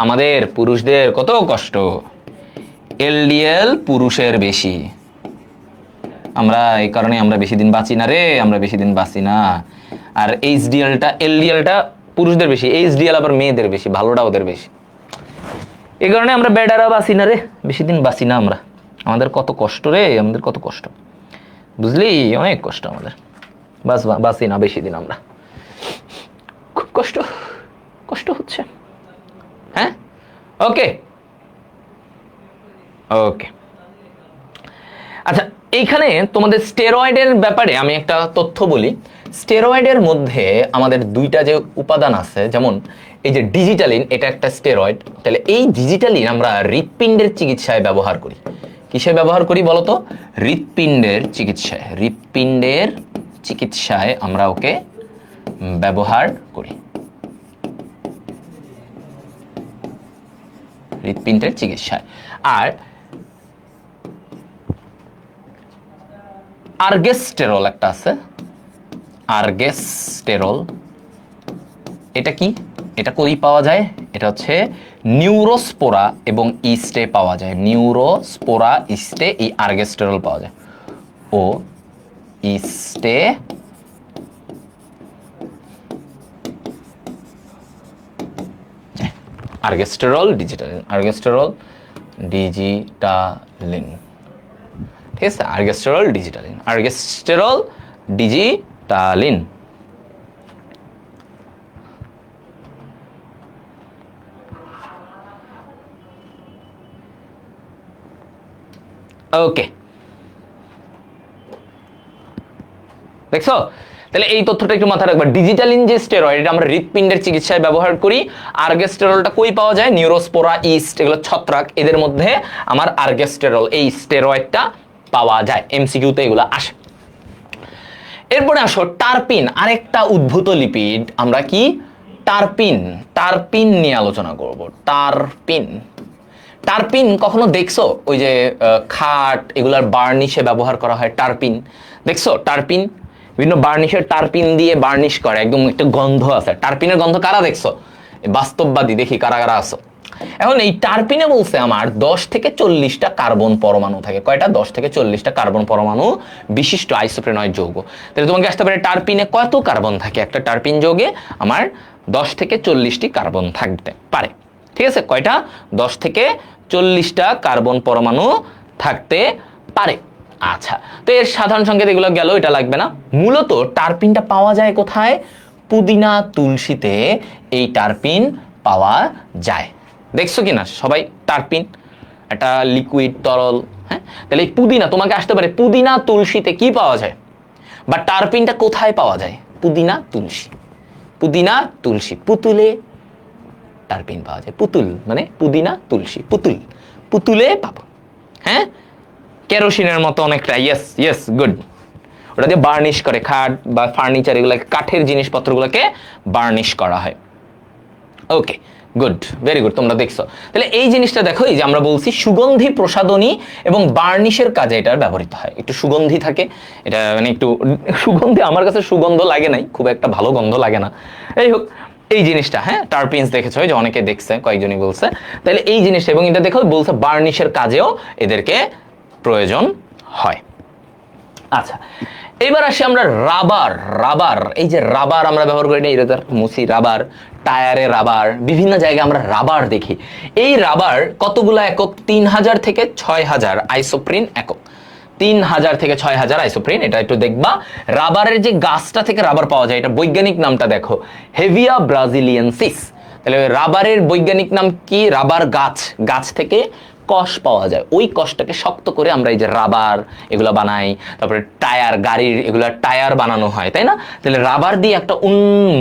আমাদের পুরুষদের কত কষ্ট, এলডিএল পুরুষের বেশি, আমরা এই কারণে আমরা বেশি দিন বাঁচি না রে, আমরা বেশি দিন বাঁচি না। আর এইচডিএলটা, এলডিএলটা পুরুষদের বেশি, এইচডিএল আবার মেয়েদের বেশি, ভালোটা ওদের বেশি, এই কারণে আমরা বেডারা বাঁচি না রে, বেশি দিন বাঁচি না আমরা। আমাদের কত কষ্ট রে, আমাদের কত কষ্ট, বুঝলি, অনেক কষ্ট আমাদের, বাঁচি না বেশি দিন আমরা, খুব কষ্ট, কষ্ট হচ্ছে। হ্যাঁ, ওকে ওকে। আচ্ছা, এইখানে তোমাদের স্টেরয়েডের ব্যাপারে আমি একটা তথ্য বলি। স্টেরয়েডের মধ্যে আমাদের দুইটা যে উপাদান আছে, যেমন এই যে ডিজিটালিন, এটা একটা স্টেরয়েড। তাহলে এই ডিজিটালিন আমরা হৃৎপিণ্ডের চিকিৎসায় ব্যবহার করি। কিসে ব্যবহার করি বলতো? হৃৎপিণ্ডের চিকিৎসায়, হৃৎপিণ্ডের চিকিৎসায় আমরা ওকে ব্যবহার করি, হৃৎপিণ্ডের চিকিৎসায়। আর আর্গেস্টেরল একটা আছে, আর্গেস্টেরল, এটা কি, এটা কই পাওয়া যায়? এটা হচ্ছে নিউরোস্পোরা এবং ইস্টে পাওয়া যায়, নিউরোস্পোরা ইস্টে এই আর্গেস্টেরল পাওয়া যায়, ও ইস্টে আর্গেস্টেরল ডিজিটালিন, আর্গেস্টেরল ডিজিটালিন, ঠিক আছে, আর্গেস্টেরল ডিজিটালিন, আর্গেস্টেরল ডিজিটালিন। ওকে, দেখছো? তাহলে এই তথ্যটা একটু মাথায় রাখবা। ডিজিটালিন যে স্টেরয়েড, এটা আমরা হৃৎপিণ্ডের চিকিৎসায় ব্যবহার করি। আর্গেস্টেরলটা কই পাওয়া যায়? নিউরোস্পোরা, ইস্ট, এগুলো ছত্রাক, এদের মধ্যে আমার আর্গেস্টেরল এই স্টেরয়েডটা পাওয়া যায়, এমসিকিউতে এগুলো আসে। এরপরে আসো টারপিন, আরেকটা উদ্ভূত লিপিড। আমরা কি টারপিন, টারপিন নিয়ে আলোচনা করব। টারপিন, টারপিন কখনো দেখছো? ওই যে খাট এগুলার বার্নিশে ব্যবহার করা হয় টারপিন, দেখছো? টারপিন বিভিন্ন বার্নিশের টারপিন দিয়ে বার্নিশ করে, একদম একটা গন্ধ আছে। টারপিনের গন্ধ কারা দেখছো? বাস্তববাদী, দেখি কারা কারা আছো। এখন এই টারপিনে বলছে আমার 10 থেকে 40টা কার্বন পরমাণু থাকে। কয়টা? 10 থেকে 40টা কার্বন পরমাণু বিশিষ্ট আইসোপ্রেনয়েড যৌগ। তাহলে তোমাকে আসতে পারে টারপিনে কত কার্বন থাকে? একটা টারপিন যৌগে আমার 10 থেকে 40টি কার্বন থাকতে পারে। ঠিক আছে, কয়টা? 10 থেকে 40টা কার্বন পরমাণু থাকতে পারে। আচ্ছা, তো এর সাধারণ সংকেত এগুলো গেল, এটা লাগবে না। মূলত টারপিনটা পাওয়া যায় কোথায়? পুদিনা তুলসীতে এই টারপিন পাওয়া যায়। দেখছো কিনা সবাই? টারপিন একটা লিকুইড তরল, হ্যাঁ? তাহলে এই পুদিনা, তোমাকে আসতে পারে পুদিনা তুলসীতে কি পাওয়া যায়, বা টারপিনটা কোথায় পাওয়া যায়? পুদিনা তুলসী, পুদিনা তুলসী, পুতুলে টারপিন পাওয়া যায়। পুতুল মানে পুদিনা তুলসী, পুতুল, পুতুলে পাবো। হ্যাঁ, কেরোসিনের মতো অনেকটা। Yes yes, good. ওটা দিয়ে বার্নিশ করে, খাট বা ফার্নিচার এগুলোকে, কাঠের জিনিসপত্রগুলোকে বার্নিশ করা হয়। ওকে, গুড, ভেরি গুড, তোমরা দেখছো। তাহলে এই জিনিসটা দেখো, এই যে আমরা বলছি সুগন্ধি প্রসাধনী এবং বার্নিশের কাজে এটার ব্যবহৃত হয়। একটু সুগন্ধি থাকে এটা, মানে একটু সুগন্ধি, আমার কাছে সুগন্ধ লাগে নাই, খুব একটা ভালো গন্ধ লাগে না। এই হোক, এই জিনিসটা, হ্যাঁ, টারপিনস দেখেছো, যে অনেকে দেখছে, কয়েকজনই বলছে। তাহলে এই জিনিসটা, এবং এটা দেখো বলছে বার্নিশের কাজেও এদেরকে প্রয়োজন হয়। আচ্ছা, এবার আসি আমরা রাবার। রাবার, এই যে রাবার আমরা ব্যবহার করি না, এটা মুসি রাবার, টায়ারে রাবার, বিভিন্ন জায়গায় আমরা রাবার দেখি। এই রাবার কতগুলো একক? 3000 থেকে 6000 আইসোপ্রিন একক। 3000 থেকে 6000 আইসোপ্রিন, এটা একটু দেখবা। রাবারের যে গাছটা থেকে রাবার পাওয়া যায়, এটা বৈজ্ঞানিক নামটা দেখো, হেভিয়া ব্রাজিলিয়ানসিস। তাহলে রাবারের বৈজ্ঞানিক নাম কি? রাবার গাছ, গাছ থেকে কষ পাওয়া যায়, ওই কষটাকে শক্ত করে আমরা এই যে রাবার এগুলো বানাই। তারপরে টায়ার, গাড়ির এগুলা টায়ার বানানো হয়, তাই না? তাহলে রাবার দিয়ে একটা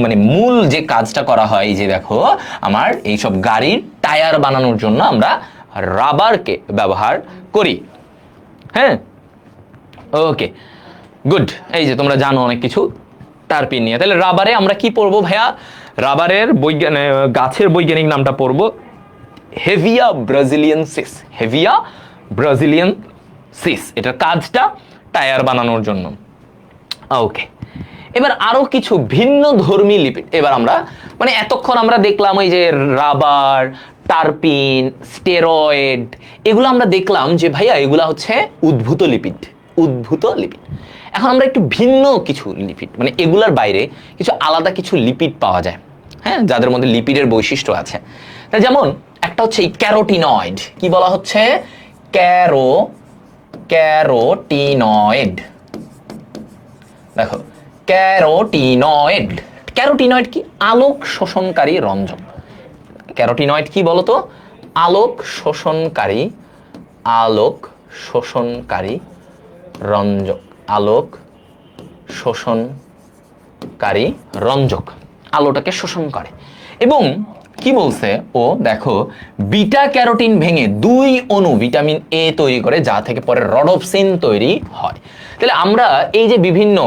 মানে মূল যে কাজটা করা হয়, এই যে দেখো আমার এইসব গাড়ির টায়ার বানানোর জন্য আমরা রাবারকে ব্যবহার করি। হ্যাঁ, ওকে, গুড। এই যে তোমরা জানো অনেক কিছু টারপিন নিয়ে। তাহলে রাবারে আমরা কি পড়বো ভাইয়া? রাবারের গাছের বৈজ্ঞানিক নামটা পড়বো হেভিয়া ব্রাজিলিয়ানসিস। হেভিয়া ব্রাজিলিয়ানসিস, এটার কাজটা টায়ার বানানোর জন্য। ওকে, এবার আরো কিছু ভিন্ন ধর্মী লিপিড। এবার আমরা, মানে এতক্ষণ আমরা দেখলাম ওই যে রাবার, টারপিন, স্টেরয়েড, এগুলো আমরা দেখলাম যে ভাইয়া এগুলা হচ্ছে উদ্ভূত লিপিড, উদ্ভূত লিপিড। এখন আমরা একটু ভিন্ন কিছু লিপিড, মানে এগুলার বাইরে কিছু আলাদা কিছু লিপিড পাওয়া যায়, হ্যাঁ, যাদের মধ্যে লিপিডের বৈশিষ্ট্য আছে। যেমন একটা হচ্ছে ক্যারোটিনয়েড। কি বলা হচ্ছে? ক্যারোটিনয়েড। দেখো, ক্যারোটিনয়েড, ক্যারোটিনয়েড কি? আলোক শোষণকারী রঞ্জক। ক্যারোটিনয়েড কি বলতো? আলোক শোষণকারী, আলোক শোষণকারী রঞ্জক, আলোক শোষণকারী রঞ্জক, আলোটাকে শোষণ করে। এবং কি বলছে ও, দেখো, বিটা ক্যারোটিন ভেঙে 2 অণু ভিটামিন এ তৈরি করে, যা থেকে পরে রডোপসিন তৈরি হয়। তাহলে আমরা এই যে বিভিন্ন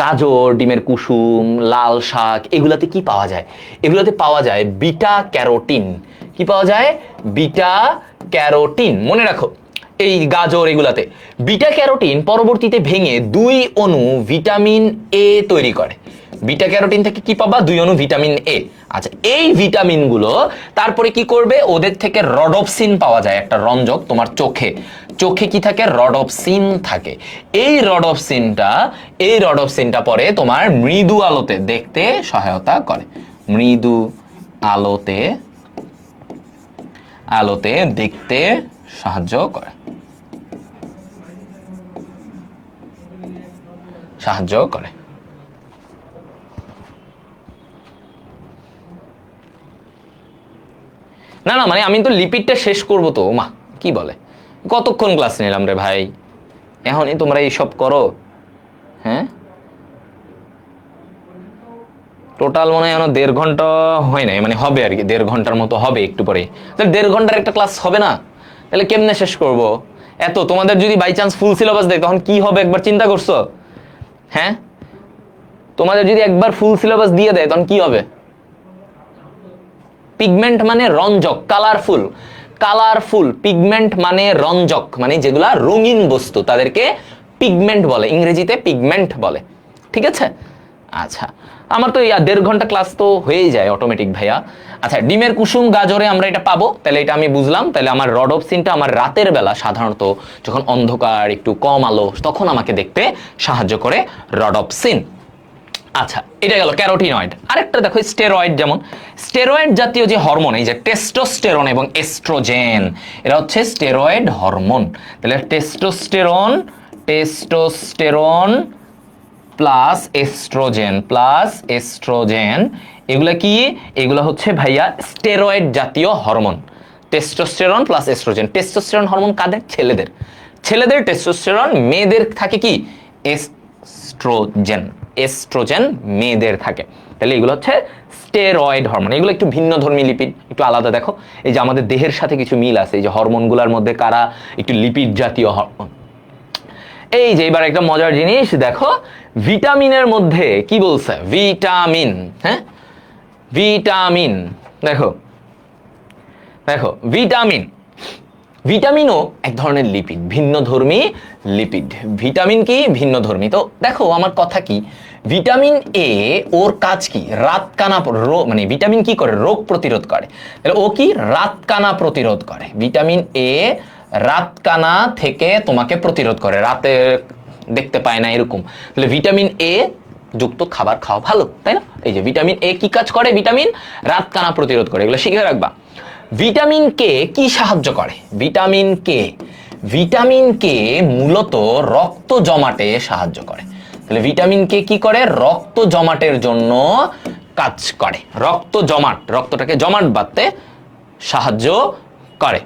গাজর, ডিমের কুসুম, লাল শাক, এগুলাতে কি পাওয়া যায়? এগুলাতে পাওয়া যায় বিটা ক্যারোটিন। কি পাওয়া যায়? Beta carotene. মনে রাখো, এই গাজর এগুলাতে বিটা ক্যারোটিন পরবর্তীতে ভেঙে 2 অণু ভিটামিন এ তৈরি করে। বিটা ক্যারোটিন থেকে কি পাবা? 2 অণু ভিটামিন এ। আচ্ছা, এই ভিটামিন গুলো তারপরে কি করবে? ওদের থেকে রডোপসিন পাওয়া যায়, একটা রঞ্জক। তোমার চোখে, চোখে কি থাকে? রডোপসিন থাকে। এই রডোপসিনটা পরে তোমার মৃদু আলোতে দেখতে সহায়তা করে, মৃদু আলোতে দেখতে সাহায্য করে, না না, মানে আমি তো লিপিডটা শেষ করব তো। মা কি বলে, কতক্ষণ ক্লাস নিলাম রে ভাই, এখনই তোমরা এইসব করো? হ্যাঁ, টোটাল মনে হয় 1.5 ঘন্টা হয় নাই, মানে হবে আর কি, 1.5 ঘন্টার মতো হবে একটু পরে। তাহলে 1.5 ঘন্টার একটা ক্লাস হবে না? তাহলে কেমনে শেষ করব? এত তোমাদের যদি বাই চান্স ফুল সিলেবাস দেয় তখন কি হবে একবার চিন্তা করছো? হ্যাঁ, তোমাদের যদি একবার ফুল সিলেবাস দিয়ে দেয় তখন কি হবে? পিগমেন্ট মানে রঞ্জক, কালারফুল। কালারফুল, পিগমেন্ট মানে রঞ্জক, মানে যেগুলা রঙিন বস্তু তাদেরকে পিগমেন্ট বলে, ইংরেজিতে পিগমেন্ট বলে। ঠিক আছে, আচ্ছা আমার তো 1.5 ঘন্টা ক্লাস তো হয়েই যায় অটোমেটিক ভাইয়া। আচ্ছা, ডিমের কুসুম গাজরে আমরা এটা পাবো, তাহলে এটা আমি বুঝলাম। তাহলে আমার রডোপসিনটা আমার রাতের বেলা, সাধারণত যখন অন্ধকার একটু কম আলো তখন আমাকে দেখতে সাহায্য করে রডোপসিন। আচ্ছা, এটা গেল ক্যারোটিনয়েড। আরেকটা দেখো স্টেরয়েড, যেমন স্টেরয়েড জাতীয় যে হরমোন, এই যে টেস্টোস্টেরন এবং এস্ট্রোজেন, এরা হচ্ছে স্টেরয়েড হরমোন। তাহলে টেস্টোস্টেরন, টেস্টোস্টেরন প্লাস এস্ট্রোজেন এগুলা কি? এগুলা হচ্ছে ভাইয়া স্টেরয়েড জাতীয় hormone. Testosterone plus oestrogen. Testosterone hormone কাদের? ছেলেদের। ছেলেদের টেস্টোস্টেরন, মেয়েদের থাকে কি? এস্ট্রোজেন। এস্ট্রোজেন মেয়েদের থাকে। তাহলে এগুলো হচ্ছে স্টেরয়েড হরমোন। এগুলো একটু ভিন্নধর্মী লিপিড, একটু আলাদা। দেখো এই যে আমাদের দেহের সাথে কিছু মিল আছে, এই যে হরমোনগুলোর মধ্যে কারা একটু লিপিড জাতীয় হরমোন। এই যে এবার একটা মজার জিনিস দেখো, ভিটামিনের মধ্যে কি বলছে? ভিটামিন, হ্যাঁ ভিটামিন, দেখো দেখো ভিটামিন, ভিটামিনও এক ধরনের লিপিড, ভিন্নধর্মী লিপিড। ভিটামিন কি? ভিন্নধর্মী। তো দেখো আমার কথা কি, ভিটামিন এ ওর কাজ কি? রাতকানা মানে ভিটামিন কি করে? রোগ প্রতিরোধ করে। তাহলে ও কি? রাতকানা প্রতিরোধ করে। ভিটামিন এ রাতকানা থেকে তোমাকে প্রতিরোধ করে, রাতে দেখতে পায় না এরকম। তাহলে ভিটামিন এ যুক্ত খাবার খাওয়া ভালো, তাই না? এই যে ভিটামিন এ কি কাজ করে? ভিটামিন রাতকানা প্রতিরোধ করে, এগুলো শিখে রাখবা। ভিটামিন কে কি সাহায্য করে? ভিটামিন কে, ভিটামিন কে মূলত রক্ত জমাটে সাহায্য করে। তাহলে ভিটামিন কে কি করে? রক্ত জমাটের জন্য কাজ করে। রক্ত জমাট, রক্তটাকে জমাট বাঁধতে সাহায্য করে।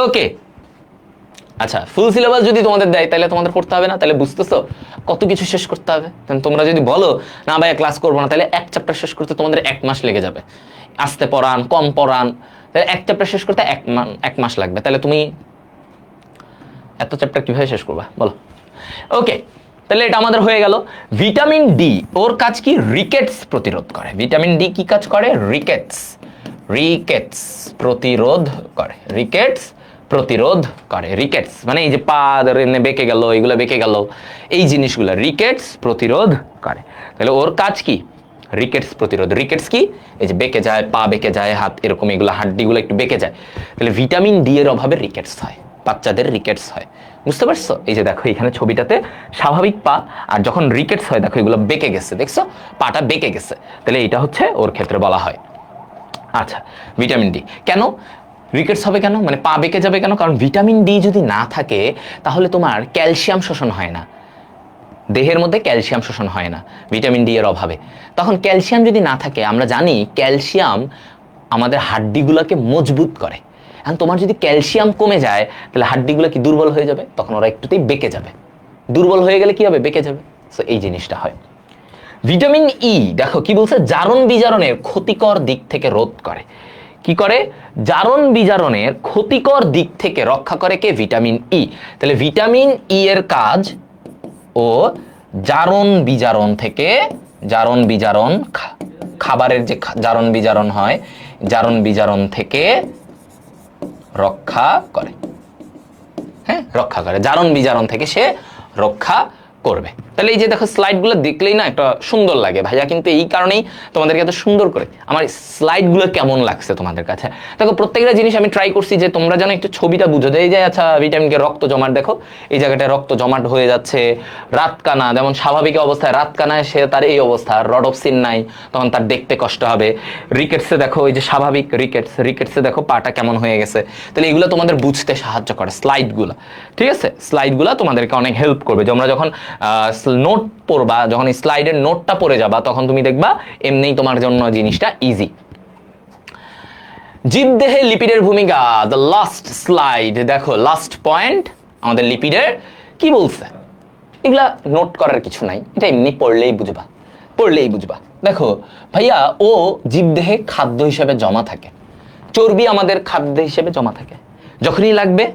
ওকে, আচ্ছা ফুল সিলেবাস যদি তোমাদের দেয় তাহলে তোমাদের পড়তে হবে না? তাহলে বুঝতেছো কত কিছু শেষ করতে হবে। তোমরা যদি বলো না ভাইয়া ক্লাস করবো না, তাহলে এক চ্যাপ্টার শেষ করতে তোমাদের 1 মাস লেগে যাবে। আস্তে পড়ান, কম পড়ান, তাহলে এক চ্যাপ্টার শেষ করতে 1 মাস লাগবে। তাহলে তুমি এত চ্যাপ্টার কিভাবে শেষ করবা বলো? ওকে, তাহলে এটা আমাদের হয়ে গেল। ভিটামিন ডি ওর কাজ কি? রিকেটস প্রতিরোধ করে। ভিটামিন ডি কি কাজ করে? রিকেটস, রিকেটস প্রতিরোধ করে। রিকেটস প্রতিরোধ করে। রিকেটস মানে এই যে পা বেঁকে গেল, এগুলো বেঁকে গেল, এই জিনিসগুলো রিকেটস প্রতিরোধ করে। তাহলে ওর কাজ কি? রিকেটস প্রতিরোধ। রিকেটস কি? এই যে বেঁকে যায়, পা বেঁকে যায়, হাত এরকম, এগুলো হাড্ডিগুলো একটু বেঁকে যায়। তাহলে ভিটামিন ডি এর অভাবে রিকেটস হয়, বাচ্চাদের রিকেটস হয়। বুঝতে পারছো? এই যে দেখো এখানে ছবিটাতে স্বাভাবিক পা, আর যখন রিকেটস হয় দেখো এগুলো বেঁকে গেছে, দেখছো পাটা বেঁকে গেছে। তাহলে এটা হচ্ছে ওর ক্ষেত্রে বলা হয়। আচ্ছা, ভিটামিন ডি কেন রিকেটস হবে? কেন মানে পা বেঁকে যাবে কেন? কারণ ভিটামিন ডি যদি না থাকে তাহলে তোমার ক্যালসিয়াম শোষণ হয় না, দেহের মধ্যে ক্যালসিয়াম শোষণ হয় না ভিটামিন ডি এর অভাবে। তখন ক্যালসিয়াম যদি না থাকে, আমরা জানি ক্যালসিয়াম আমাদের হাড্ডিগুলোকে মজবুত করে। এখন তোমার যদি ক্যালসিয়াম কমে যায় তাহলে হাড্ডিগুলো কি দুর্বল হয়ে যাবে, তখন ওরা একটুতেই বেঁকে যাবে। দুর্বল হয়ে গেলে কি হবে? বেঁকে যাবে। সো এই জিনিসটা হয়। ভিটামিন ই দেখো কি বলছে? জারণ বিজারণের ক্ষতিকর দিক থেকে রোধ করে। কি করে? জারণ বিজারণের ক্ষতিকর দিক থেকে রক্ষা করে কে? Vitamin E. তাহলে ভিটামিন ই এর কাজ ও জারণ বিজারণ থেকে, জারণ বিজারণ খাবারের যে জারণ বিজারণ হয়, জারণ বিজারণ থেকে রক্ষা করে। হ্যাঁ, রক্ষা করে, জারণ বিজারণ থেকে সে রক্ষা করবে। তাহলে এই যে দেখো স্লাইডগুলো দেখলেই না একটা সুন্দর লাগে ভাইয়া, কিন্তু এই কারণেই তোমাদেরকে এত সুন্দর করে আমার স্লাইডগুলো কেমন লাগছে তোমাদের কাছে। দেখো প্রত্যেকটা জিনিস আমি ট্রাই করছি যে তোমরা যেন একটু ছবিটা বুঝো যে এই যে আচ্ছা ভিটামিনকে রক্ত জমাট, দেখো এই জায়গাটায় রক্ত জমাট হয়ে যাচ্ছে। রাতকানা, যেমন স্বাভাবিক অবস্থায় রাতকানায় সে তার এই অবস্থা, রডোপসিন নাই, তখন তার দেখতে কষ্ট হবে। রিকেটসে দেখো এই যে স্বাভাবিক রিকেটস, রিকেটসে দেখো পাটা কেমন হয়ে গেছে। তাহলে এগুলো তোমাদের বুঝতে সাহায্য করে স্লাইডগুলো। ঠিক আছে, স্লাইডগুলো তোমাদেরকে অনেক হেল্প করবে। তোমরা যখন নোট পড়বা, যখন স্লাইডের নোটটা পড়ে যাবা, তখন তুমি দেখবা এমনিই তোমার জন্য জিনিসটা ইজি। জীবদেহে লিপিডের ভূমিকা, দ্য লাস্ট স্লাইড। দেখো লাস্ট পয়েন্ট আমাদের লিপিডের কি বলছে, এগুলা নোট করার কিছু নাই, এটা এমনি পড়লেই বুঝবা, পড়লেই বুঝবা। দেখো ভাইয়া, ও জীবদেহে খাদ্য হিসেবে জমা থাকে। চর্বি আমাদের খাদ্য হিসেবে জমা থাকে, যখনই লাগবে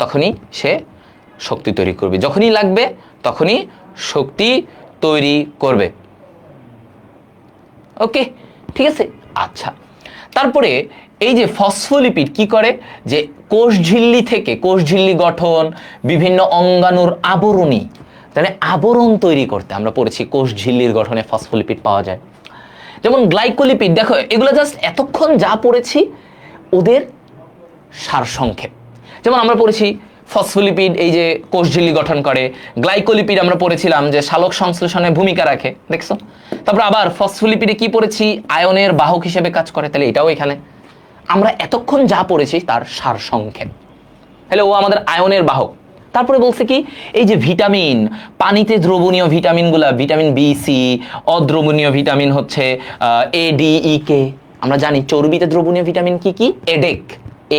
তখনই সে শক্তি তৈরি করবে, যখনই লাগবে তখনই শক্তি তৈরি করবে। ওকে, ঠিক আছে। আচ্ছা, তারপরে এই যে ফসফোলিপিড কি করে, যে কোষঝিল্লি থেকে, কোষঝিল্লি গঠন, বিভিন্ন অঙ্গাণুর আবরণী, তাহলে আবরণ তৈরি করতে আমরা পড়েছি কোষঝিল্লির গঠনে ফসফোলিপিড পাওয়া যায়। যেমন গ্লাইকোলিপিড, দেখো এগুলো জাস্ট এতক্ষণ যা পড়েছি ওদের সারসংক্ষেপ। যেমন আমরা পড়েছি ফসফোলিপিড এই যে কোষঝিল্লি গঠন করে, গ্লাইকোলিপিড আমরা পড়েছিলাম যে সালোক সংশ্লেষণে ভূমিকা রাখে, দেখছো। তারপর আবার ফসফোলিপিডে কি পড়েছি, আয়নের বাহক হিসেবে কাজ করে, তাহলে এটাও এখানে আমরা এতক্ষণ যা পড়েছি তার সারসংক্ষেপ। তাহলে ও আমাদের আয়নের বাহক। তারপরে বলছে কি, এই যে ভিটামিন, পানিতে দ্রবণীয় ভিটামিনগুলা, ভিটামিন বি, সি, অদ্রবণীয় ভিটামিন হচ্ছে এ, ডি, ই, কে। আমরা জানি চর্বিতে দ্রবণীয় ভিটামিন কি কি, এডেক,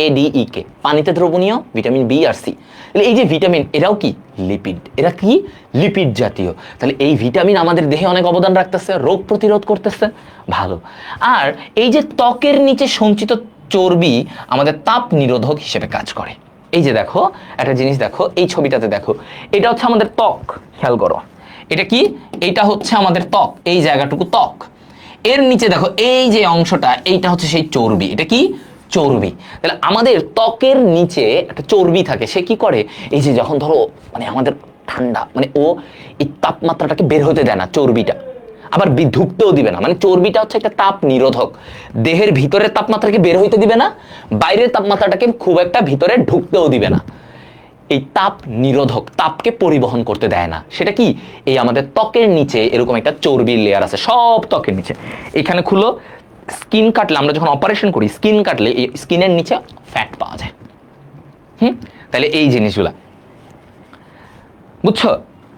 এ, ডি, ই, কে। পানিতে দ্রবণীয় ভিটামিন বি আর সি। তাহলে এই যে ভিটামিন, এরাও কি লিপিড, এরা কি লিপিড জাতীয়। তাহলে এই ভিটামিন আমাদের দেহে অনেক অবদান রাখতেছে, রোগ প্রতিরোধ করতেছে, ভালো। আর এই যে ত্বকের নিচে সঞ্চিত চর্বি আমাদের তাপ নিরোধক হিসেবে কাজ করে। এই যে দেখো একটা জিনিস, দেখো এই ছবিটাতে দেখো, এটা হচ্ছে আমাদের ত্বক, খেয়াল করো, এটা কি, এটা হচ্ছে আমাদের ত্বক, এই জায়গাটুকু ত্বক। এর নিচে দেখো এই যে অংশটা, এইটা হচ্ছে সেই চর্বি, এটা কি চর্বি। তাহলে আমাদের ত্বকের নিচে একটা চর্বি থাকে, সে কি করে, এই যে যখন ধরো মানে আমাদের ঠান্ডা, মানে ও এই তাপমাত্রাটাকে বের হতে দেয় না চর্বিটা, আবার ঢুকতেও দিবে না। মানে চর্বিটা হচ্ছে একটা তাপ নিরোধক, দেহের ভিতরের তাপমাত্রাকে বের হইতে দিবে না, বাইরের তাপমাত্রাটাকে খুব একটা ভিতরে ঢুকতেও দিবে না। এই তাপ নিরোধক, তাপকে পরিবহন করতে দেয় না। সেটা কি, এই আমাদের ত্বকের নিচে এরকম একটা চর্বির লেয়ার আছে, সব ত্বকের নিচে। এখানে খুলো, স্কিন কাটলে, আমরা যখন অপারেশন করি স্কিন কাটলে এই স্কিনের নিচে ফ্যাট পাওয়া যায়। তাহলে এই জিনিসগুলা বুঝছো,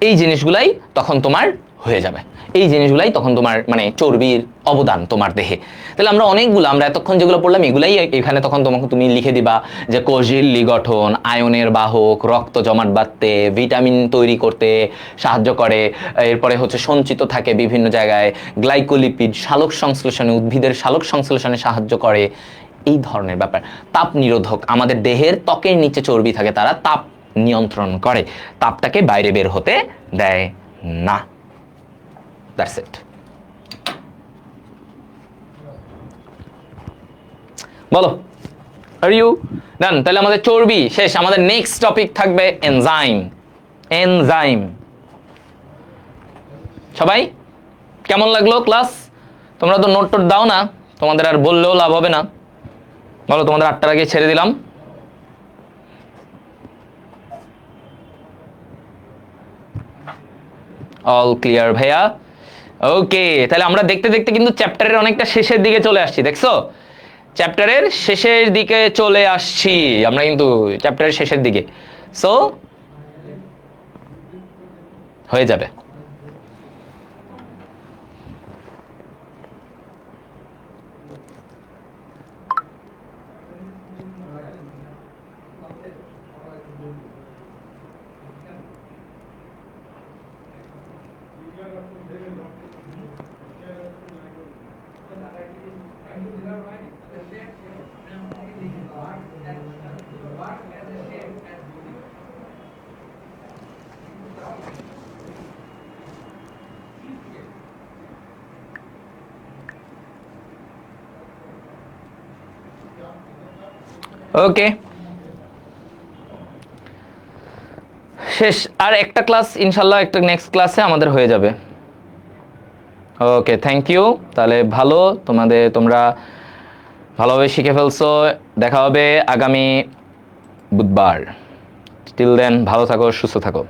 এই জিনিসগুলাই তখন তোমার হয়ে যাবে, এই জিনিসগুলাই তখন তোমার মানে চর্বির অবদান তোমার দেহে। তাহলে আমরা অনেকগুলো, আমরা এতক্ষণ যেগুলো পড়লাম এগুলাই এখানে তখন তোমাকে তুমি লিখে দিবা যে কোষঝিল্লি গঠন, আয়নের বাহক, রক্ত জমাট বাঁধতে, ভিটামিন তৈরি করতে সাহায্য করে, এরপরে হচ্ছে সঞ্চিত থাকে বিভিন্ন জায়গায়, গ্লাইকোলিপিড সালোক সংশ্লেষণে, উদ্ভিদের সালোক সংশ্লেষণে সাহায্য করে, এই ধরনের ব্যাপার। তাপ নিরোধক, আমাদের দেহের ত্বকের নিচে চর্বি থাকে, তারা তাপ নিয়ন্ত্রণ করে, তাপটাকে বাইরে বের হতে দেয় না। That's it. বলো, আর ইউ ডান? তাহলে আমাদের চর্বি শেষ। আমাদের নেক্সট টপিক থাকবে এনজাইম। এনজাইম, সবাই কেমন লাগলো ক্লাস? তোমরা তো নোট টোট দাও না, তোমাদের আর বললেও লাভ হবে না। বলো, তোমাদের 8টার আগে ছেড়ে দিলাম। অল ক্লিয়ার ভাইয়া? ওকে, তাহলে আমরা দেখতে দেখতে কিন্তু চ্যাপ্টারের অনেকটা শেষের দিকে চলে আসছি, দেখছো? চ্যাপ্টারের শেষের দিকে চলে আসছি আমরা, কিন্তু চ্যাপ্টারের শেষের দিকে। সো হয়ে যাবে। ওকে, শেষ। আর একটা ক্লাস ইনশাল্লাহ, একটা নেক্সট ক্লাসে আমাদের হয়ে যাবে। ওকে, থ্যাংক ইউ। তাহলে ভালো, তোমরা ভালোভাবে শিখে ফেলছো। দেখা হবে আগামী বুধবার। টিল দেন ভালো থাকো, সুস্থ থাকো।